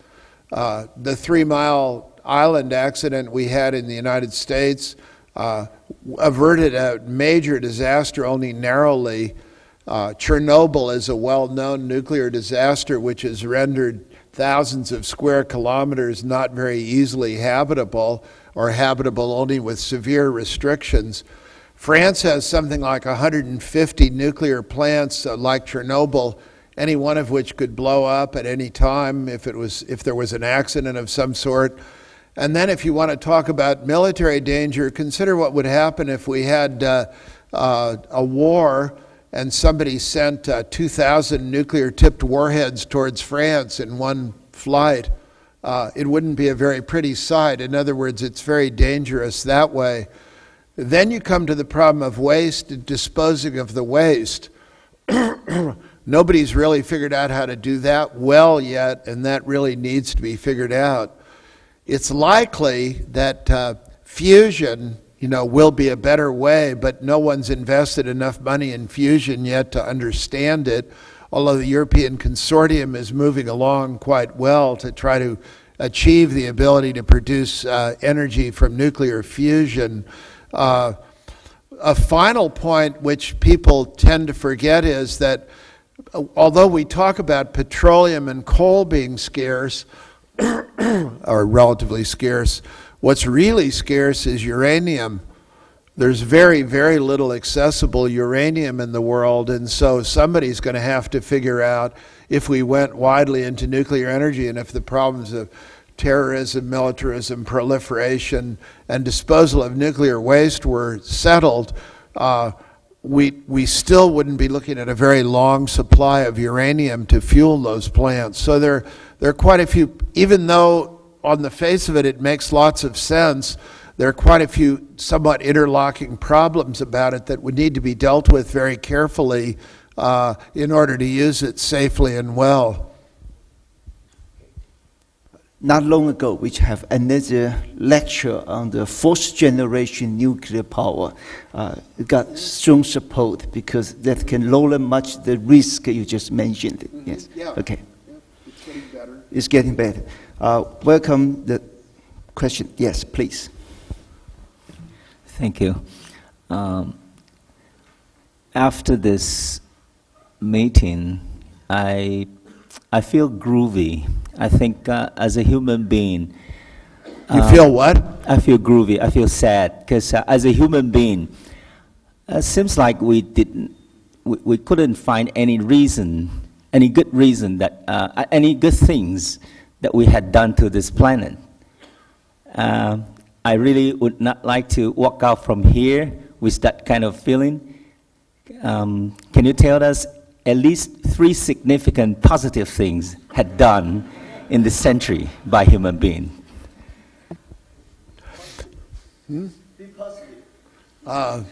Speaker 4: The 3 Mile Island accident we had in the United States averted a major disaster only narrowly. Chernobyl is a well-known nuclear disaster which has rendered thousands of square kilometers not very easily habitable, or habitable only with severe restrictions. France has something like 150 nuclear plants like Chernobyl, any one of which could blow up at any time if there was an accident of some sort. And then if you want to talk about military danger, consider what would happen if we had a war and somebody sent 2,000 nuclear-tipped warheads towards France in one flight. It wouldn't be a very pretty sight. In other words, it's very dangerous that way. Then you come to the problem of waste and disposing of the waste. Nobody's really figured out how to do that well yet, and that really needs to be figured out. It's likely that fusion, will be a better way, but no one's invested enough money in fusion yet to understand it, although the European consortium is moving along quite well to try to achieve the ability to produce energy from nuclear fusion. A final point which people tend to forget is that although we talk about petroleum and coal being scarce, or relatively scarce, what's really scarce is uranium. There's very, very little accessible uranium in the world, and so somebody's going to have to figure out, if we went widely into nuclear energy and if the problems of terrorism, militarism, proliferation, and disposal of nuclear waste were settled, we still wouldn't be looking at a very long supply of uranium to fuel those plants. So there are quite a few, even though on the face of it it makes lots of sense, there are quite a few somewhat interlocking problems about it that would need to be dealt with very carefully in order to use it safely and well.
Speaker 3: Not long ago, we have another lecture on the fourth generation nuclear power. It got strong support because that can lower much the risk you just mentioned. Mm-hmm. Yes.
Speaker 4: Yeah.
Speaker 3: Okay.
Speaker 4: Yeah. It's getting better.
Speaker 3: It's getting better. Welcome the question. Yes, please.
Speaker 8: Thank you. After this meeting, I feel groovy. I think as a human being...
Speaker 4: You feel what?
Speaker 8: I feel groovy. I feel sad because as a human being, it seems like we couldn't find any reason, any good reason that, any good things that we had done to this planet. I really would not like to walk out from here with that kind of feeling. Can you tell us at least 3 significant positive things had done in this century by human beings?
Speaker 3: Be positive.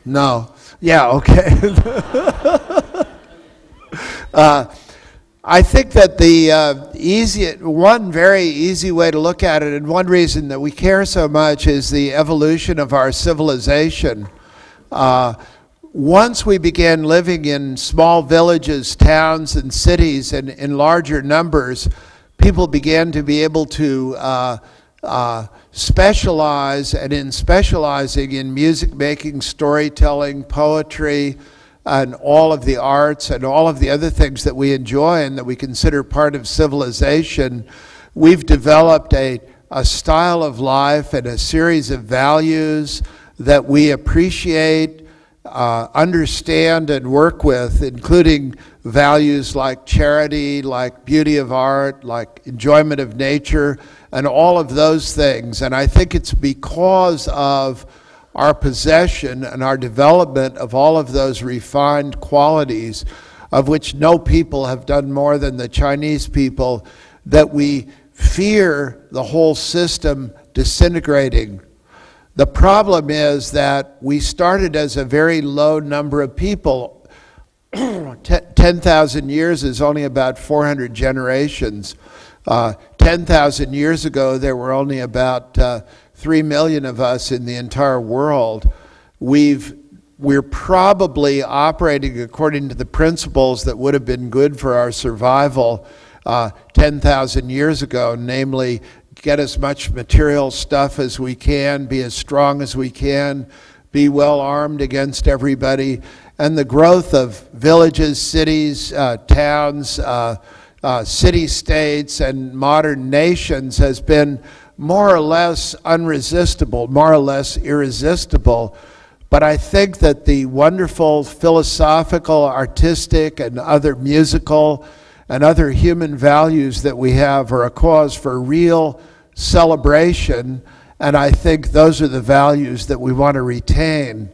Speaker 4: No. Yeah, okay. I think that the one very easy way to look at it, and one reason that we care so much, is the evolution of our civilization. Once we began living in small villages, towns, and cities, and in larger numbers, people began to be able to specialize, and in specializing in music making, storytelling, poetry, and all of the arts and all of the other things that we enjoy and that we consider part of civilization, we've developed a style of life and a series of values that we appreciate, understand, and work with, including values like charity, like beauty of art, like enjoyment of nature, and all of those things. And I think it's because of our possession and our development of all of those refined qualities, of which no people have done more than the Chinese people, that we fear the whole system disintegrating. The problem is that we started as a very low number of people. 10,000 years is only about 400 generations. 10,000 years ago, there were only about 3 million of us in the entire world. We're probably operating according to the principles that would have been good for our survival 10,000 years ago, namely, get as much material stuff as we can, be as strong as we can, be well armed against everybody. And the growth of villages, cities, towns, city-states, and modern nations has been more or less unresistible, more or less irresistible. But I think that the wonderful philosophical, artistic, and other musical and other human values that we have are a cause for real celebration, and I think those are the values that we want to retain.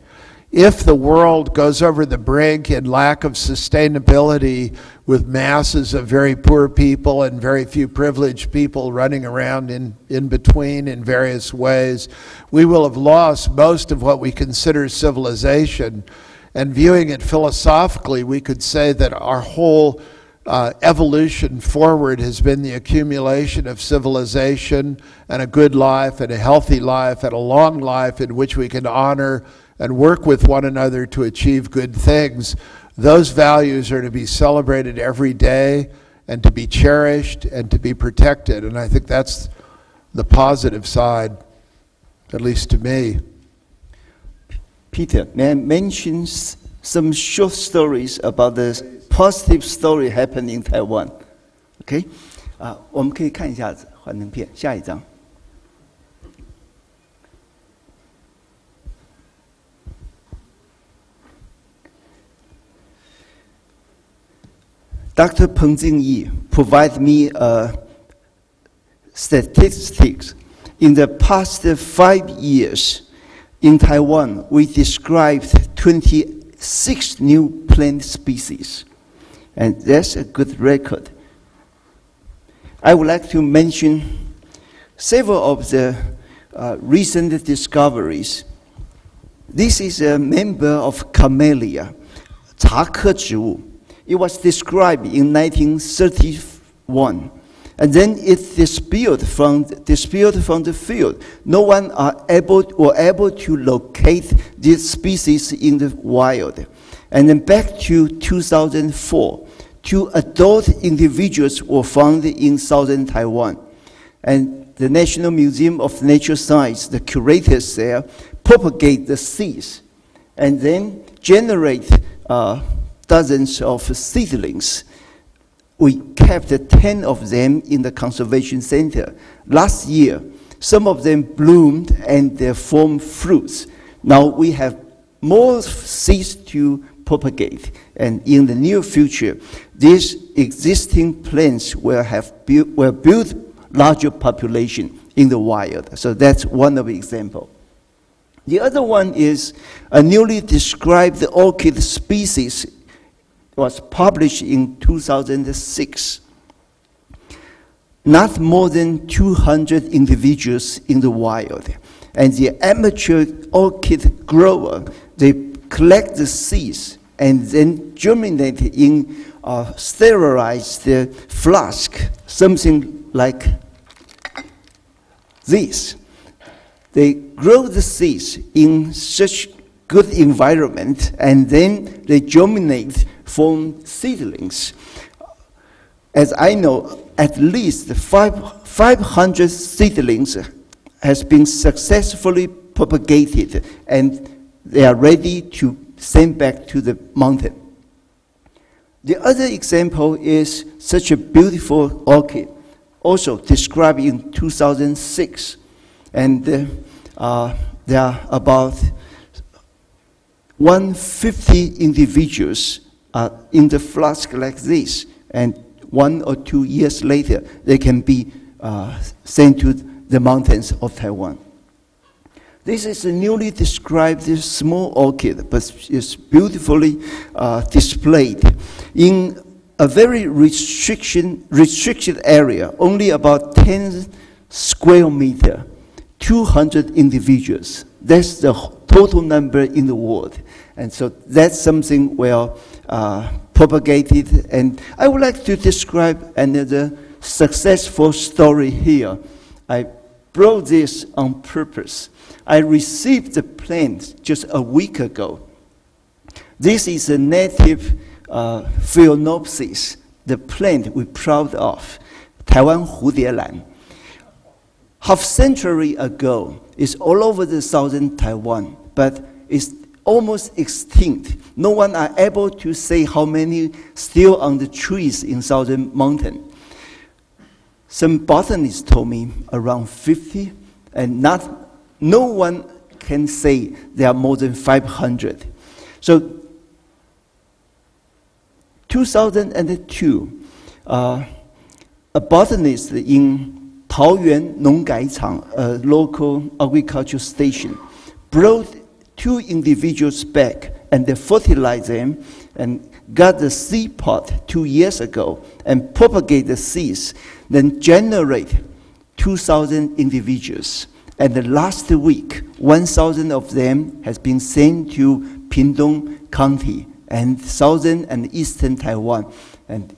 Speaker 4: If the world goes over the brink in lack of sustainability, with masses of very poor people and very few privileged people running around in between in various ways, we will have lost most of what we consider civilization. And viewing it philosophically, we could say that our whole evolution forward has been the accumulation of civilization and a good life and a healthy life and a long life in which we can honor and work with one another to achieve good things. Those values are to be celebrated every day and to be cherished and to be protected. And I think that's the positive side, at least to me.
Speaker 3: Peter, may I mention some short stories about the positive story happening in Taiwan? Okay? 我们可以看一下幻灯片，下一张。Dr. Peng Jingyi provided me statistics. In the past 5 years, in Taiwan, we described 26 new plant species, and that's a good record. I would like to mention several of the recent discoveries. This is a member of Camellia, 茶科植物. It was described in 1931, and then it disappeared from the field. No one were able to locate this species in the wild. And then back to 2004, 2 adult individuals were found in southern Taiwan. And the National Museum of Natural Science, the curators there, propagate the seeds and then generate dozens of seedlings. We kept 10 of them in the conservation center. Last year, some of them bloomed and they formed fruits. Now we have more seeds to propagate, and in the near future, these existing plants will build larger population in the wild. So that's one of the examples. The other one is a newly described orchid species. It was published in 2006. Not more than 200 individuals in the wild. And the amateur orchid grower, they collect the seeds and then germinate in a sterilized flask, something like this. They grow the seeds in such good environment, and then they germinate from seedlings. As I know, at least 500 seedlings has been successfully propagated, and they are ready to send back to the mountain. The other example is such a beautiful orchid, also described in 2006. And there are about 150 individuals in the flask like this, and 1 or 2 years later, they can be sent to the mountains of Taiwan. This is a newly described small orchid, but it's beautifully displayed in a very restricted area, only about 10 square meters. 200 individuals. That's the total number in the world. And so that's something well propagated. And I would like to describe another successful story here. I brought this on purpose. I received the plant just a week ago. This is a native Phalaenopsis, the plant we're proud of, Taiwan Hudielan. Half-century ago, it's all over the southern Taiwan, but it's almost extinct. No one are able to say how many still on the trees in southern mountain. Some botanists told me around 50, and no one can say there are more than 500. So 2002, a botanist in Taoyuan Nongaichang, a local agricultural station, brought 2 individuals back, and they fertilized them and got the seed pod 2 years ago and propagate the seeds, then generate 2,000 individuals. And the last week, 1,000 of them has been sent to Pingtung County and southern and eastern Taiwan. And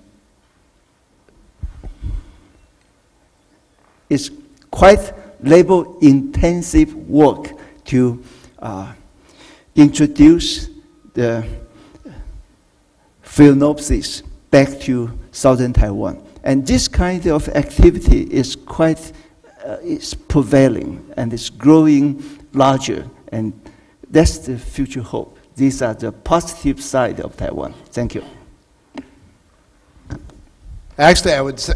Speaker 3: it's quite labor-intensive work to introduce the Phalaenopsis back to southern Taiwan. And this kind of activity is quite is prevailing, and it's growing larger, and that's the future hope. These are the positive side of Taiwan. Thank you.
Speaker 4: Actually, I would say,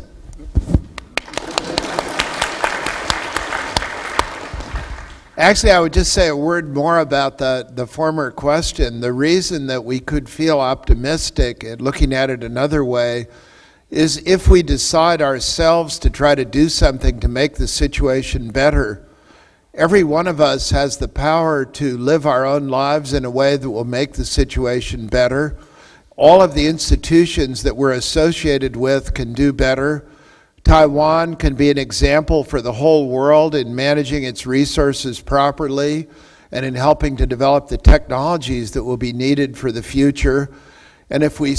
Speaker 4: I would just say a word more about the former question. The reason that we could feel optimistic at looking at it another way is if we decide ourselves to try to do something to make the situation better. Every one of us has the power to live our own lives in a way that will make the situation better. All of the institutions that we're associated with can do better. Taiwan can be an example for the whole world in managing its resources properly and in helping to develop the technologies that will be needed for the future. And if we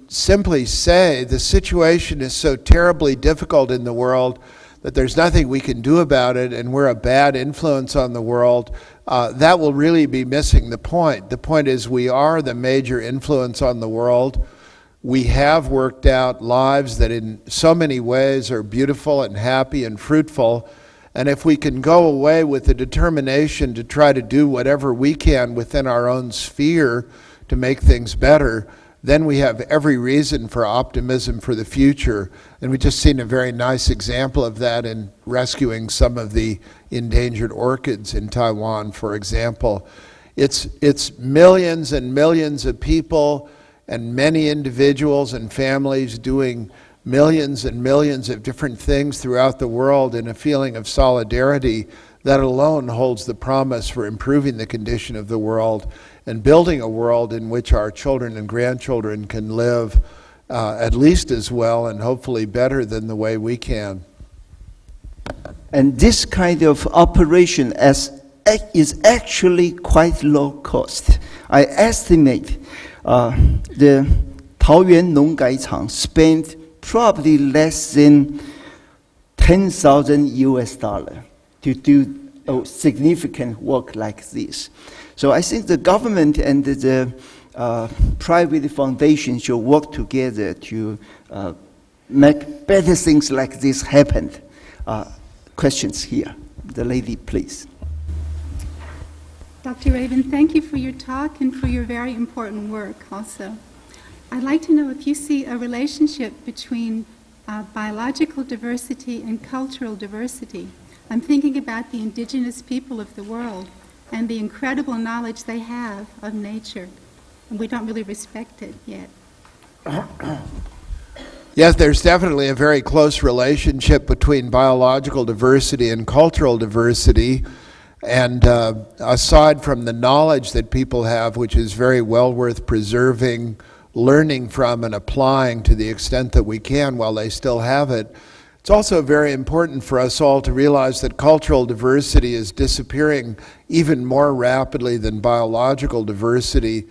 Speaker 4: simply say the situation is so terribly difficult in the world that there's nothing we can do about it and we're a bad influence on the world, that will really be missing the point. The point is we are the major influence on the world. We have worked out lives that in so many ways are beautiful and happy and fruitful. And if we can go away with the determination to try to do whatever we can within our own sphere to make things better, then we have every reason for optimism for the future. And we've just seen a very nice example of that in rescuing some of the endangered orchids in Taiwan, for example. It's millions and millions of people and many individuals and families doing millions and millions of different things throughout the world in a feeling of solidarity, that alone holds the promise for improving the condition of the world and building a world in which our children and grandchildren can live at least as well and hopefully better than the way we can.
Speaker 3: And this kind of operation is actually quite low cost. I estimate the Taoyuan Nongaichang spent probably less than 10,000 US dollars to do a significant work like this. So I think the government and the private foundation should work together to make better things like this happen. Questions here. The lady, please.
Speaker 9: Dr. Raven, thank you for your talk and for your very important work also. I'd like to know if you see a relationship between biological diversity and cultural diversity. I'm thinking about the indigenous people of the world and the incredible knowledge they have of nature, and we don't really respect it yet.
Speaker 4: Yes, there's definitely a very close relationship between biological diversity and cultural diversity. And aside from the knowledge that people have, which is very well worth preserving, learning from, and applying to the extent that we can while they still have it, it's also very important for us all to realize that cultural diversity is disappearing even more rapidly than biological diversity.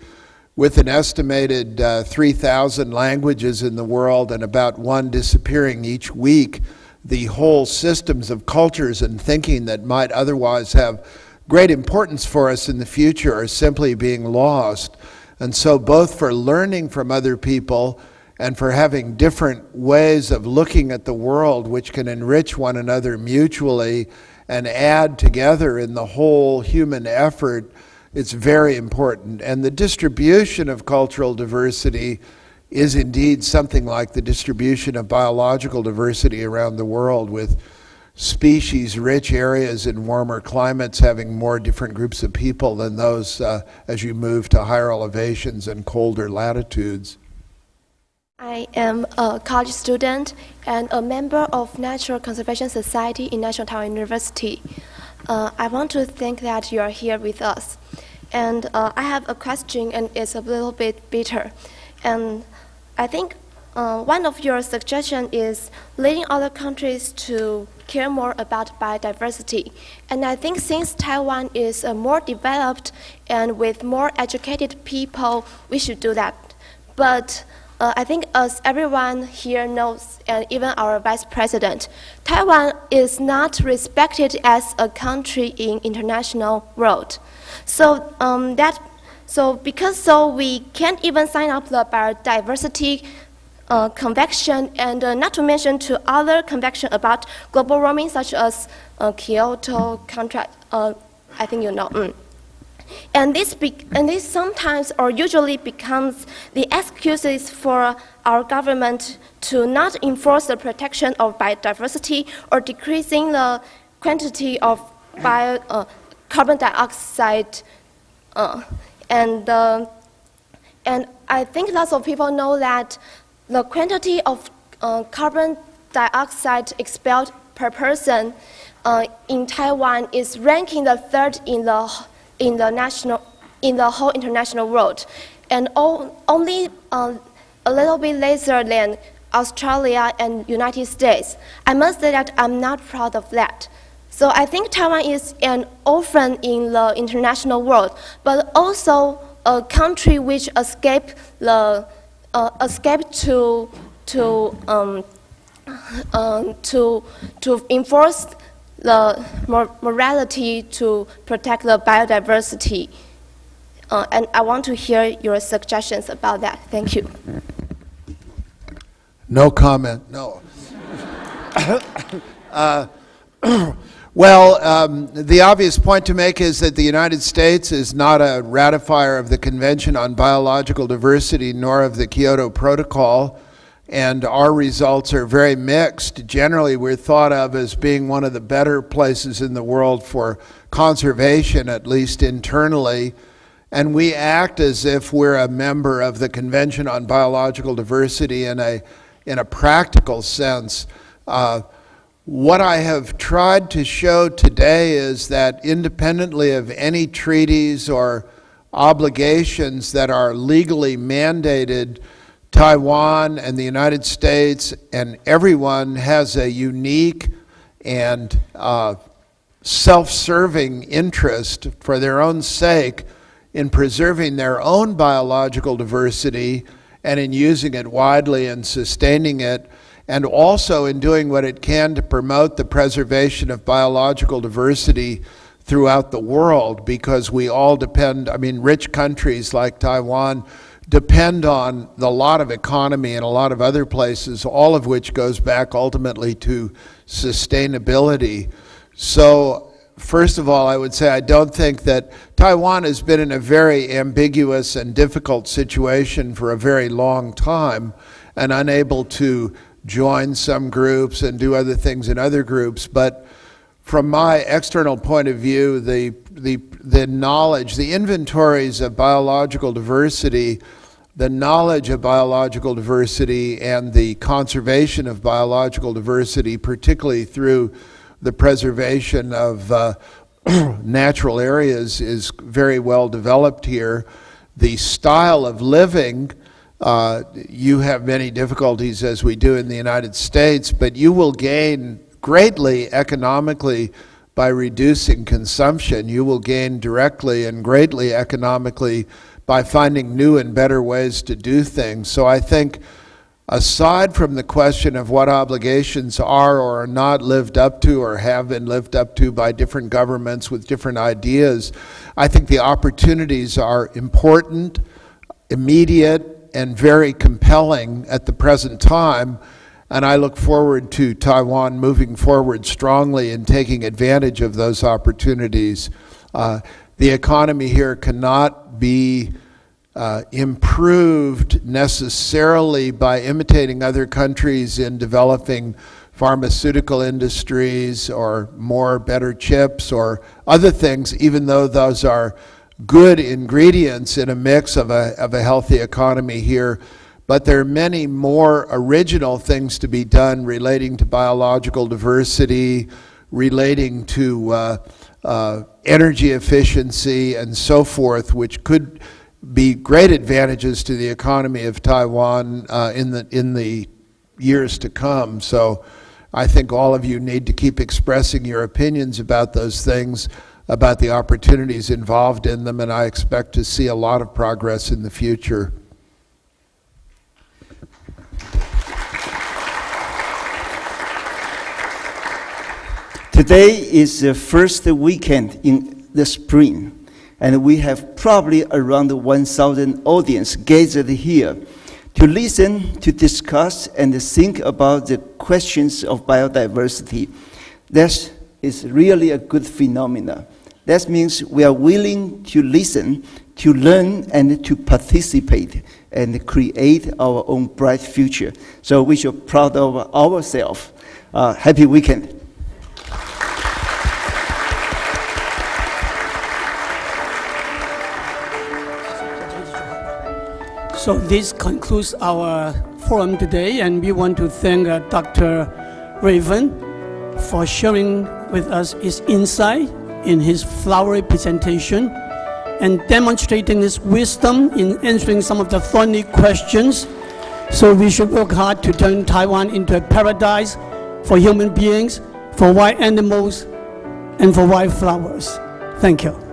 Speaker 4: With an estimated 3,000 languages in the world and about one disappearing each week, the whole systems of cultures and thinking that might otherwise have great importance for us in the future are simply being lost. And so both for learning from other people and for having different ways of looking at the world which can enrich one another mutually and add together in the whole human effort, it's very important. And the distribution of cultural diversity is indeed something like the distribution of biological diversity around the world, with species-rich areas in warmer climates having more different groups of people than those as you move to higher elevations and colder latitudes.
Speaker 10: I am a college student and a member of Natural Conservation Society in National Taiwan University. I want to thank that you are here with us. And I have a question, and it's a little bit bitter. And I think one of your suggestions is leading other countries to care more about biodiversity. And I think since Taiwan is more developed and with more educated people, we should do that. But I think as everyone here knows, and even our Vice President, Taiwan is not respected as a country in international world. So we can't even sign up the biodiversity convention, and not to mention to other conventions about global warming, such as Kyoto contract. I think you know. And this sometimes or usually becomes the excuses for our government to not enforce the protection of biodiversity or decreasing the quantity of carbon dioxide. And I think lots of people know that the quantity of carbon dioxide expelled per person in Taiwan is ranking the third in the whole international world, and only a little bit lesser than Australia and United States. I must say that I'm not proud of that. So I think Taiwan is an orphan in the international world, but also a country which escaped to enforce the morality to protect the biodiversity. And I want to hear your suggestions about that. Thank you.
Speaker 4: No comment, no. Well, the obvious point to make is that the United States is not a ratifier of the Convention on Biological Diversity nor of the Kyoto Protocol, and our results are very mixed. Generally, we're thought of as being one of the better places in the world for conservation, at least internally, and we act as if we're a member of the Convention on Biological Diversity in a in a practical sense. What I have tried to show today is that independently of any treaties or obligations that are legally mandated, Taiwan and the United States and everyone has a unique and self-serving interest for their own sake in preserving their own biological diversity and in using it widely and sustaining it, and also in doing what it can to promote the preservation of biological diversity throughout the world, because we all depend, I mean, rich countries like Taiwan depend on a lot of economy and a lot of other places, all of which goes back ultimately to sustainability. So, first of all, I would say I don't think that Taiwan has been in a very ambiguous and difficult situation for a very long time and unable to join some groups and do other things in other groups. But from my external point of view, the knowledge, the inventories of biological diversity, the knowledge of biological diversity and the conservation of biological diversity, particularly through the preservation of natural areas, is very well developed here. The style of living, you have many difficulties as we do in the United States, but you will gain greatly economically by reducing consumption. You will gain directly and greatly economically by finding new and better ways to do things. So I think, aside from the question of what obligations are or are not lived up to or have been lived up to by different governments with different ideas, I think the opportunities are important, immediate, and very compelling at the present time. And I look forward to Taiwan moving forward strongly and taking advantage of those opportunities. The economy here cannot be improved necessarily by imitating other countries in developing pharmaceutical industries or better chips or other things, even though those are good ingredients in a mix of a healthy economy here. But there are many more original things to be done relating to biological diversity, relating to energy efficiency and so forth, which could be great advantages to the economy of Taiwan in the years to come. So I think all of you need to keep expressing your opinions about those things, about the opportunities involved in them, and I expect to see a lot of progress in the future.
Speaker 3: Today is the first weekend in the spring, and we have probably around 1,000 audience gathered here to listen, to discuss, and think about the questions of biodiversity. That is really a good phenomenon. That means we are willing to listen, to learn, and to participate, and create our own bright future. So we should be proud of ourselves. Happy weekend.
Speaker 1: So this concludes our forum today, and we want to thank Dr. Raven for sharing with us his insight in his flowery presentation and demonstrating his wisdom in answering some of the thorny questions. So we should work hard to turn Taiwan into a paradise for human beings, for wild animals, and for wildflowers. Thank you.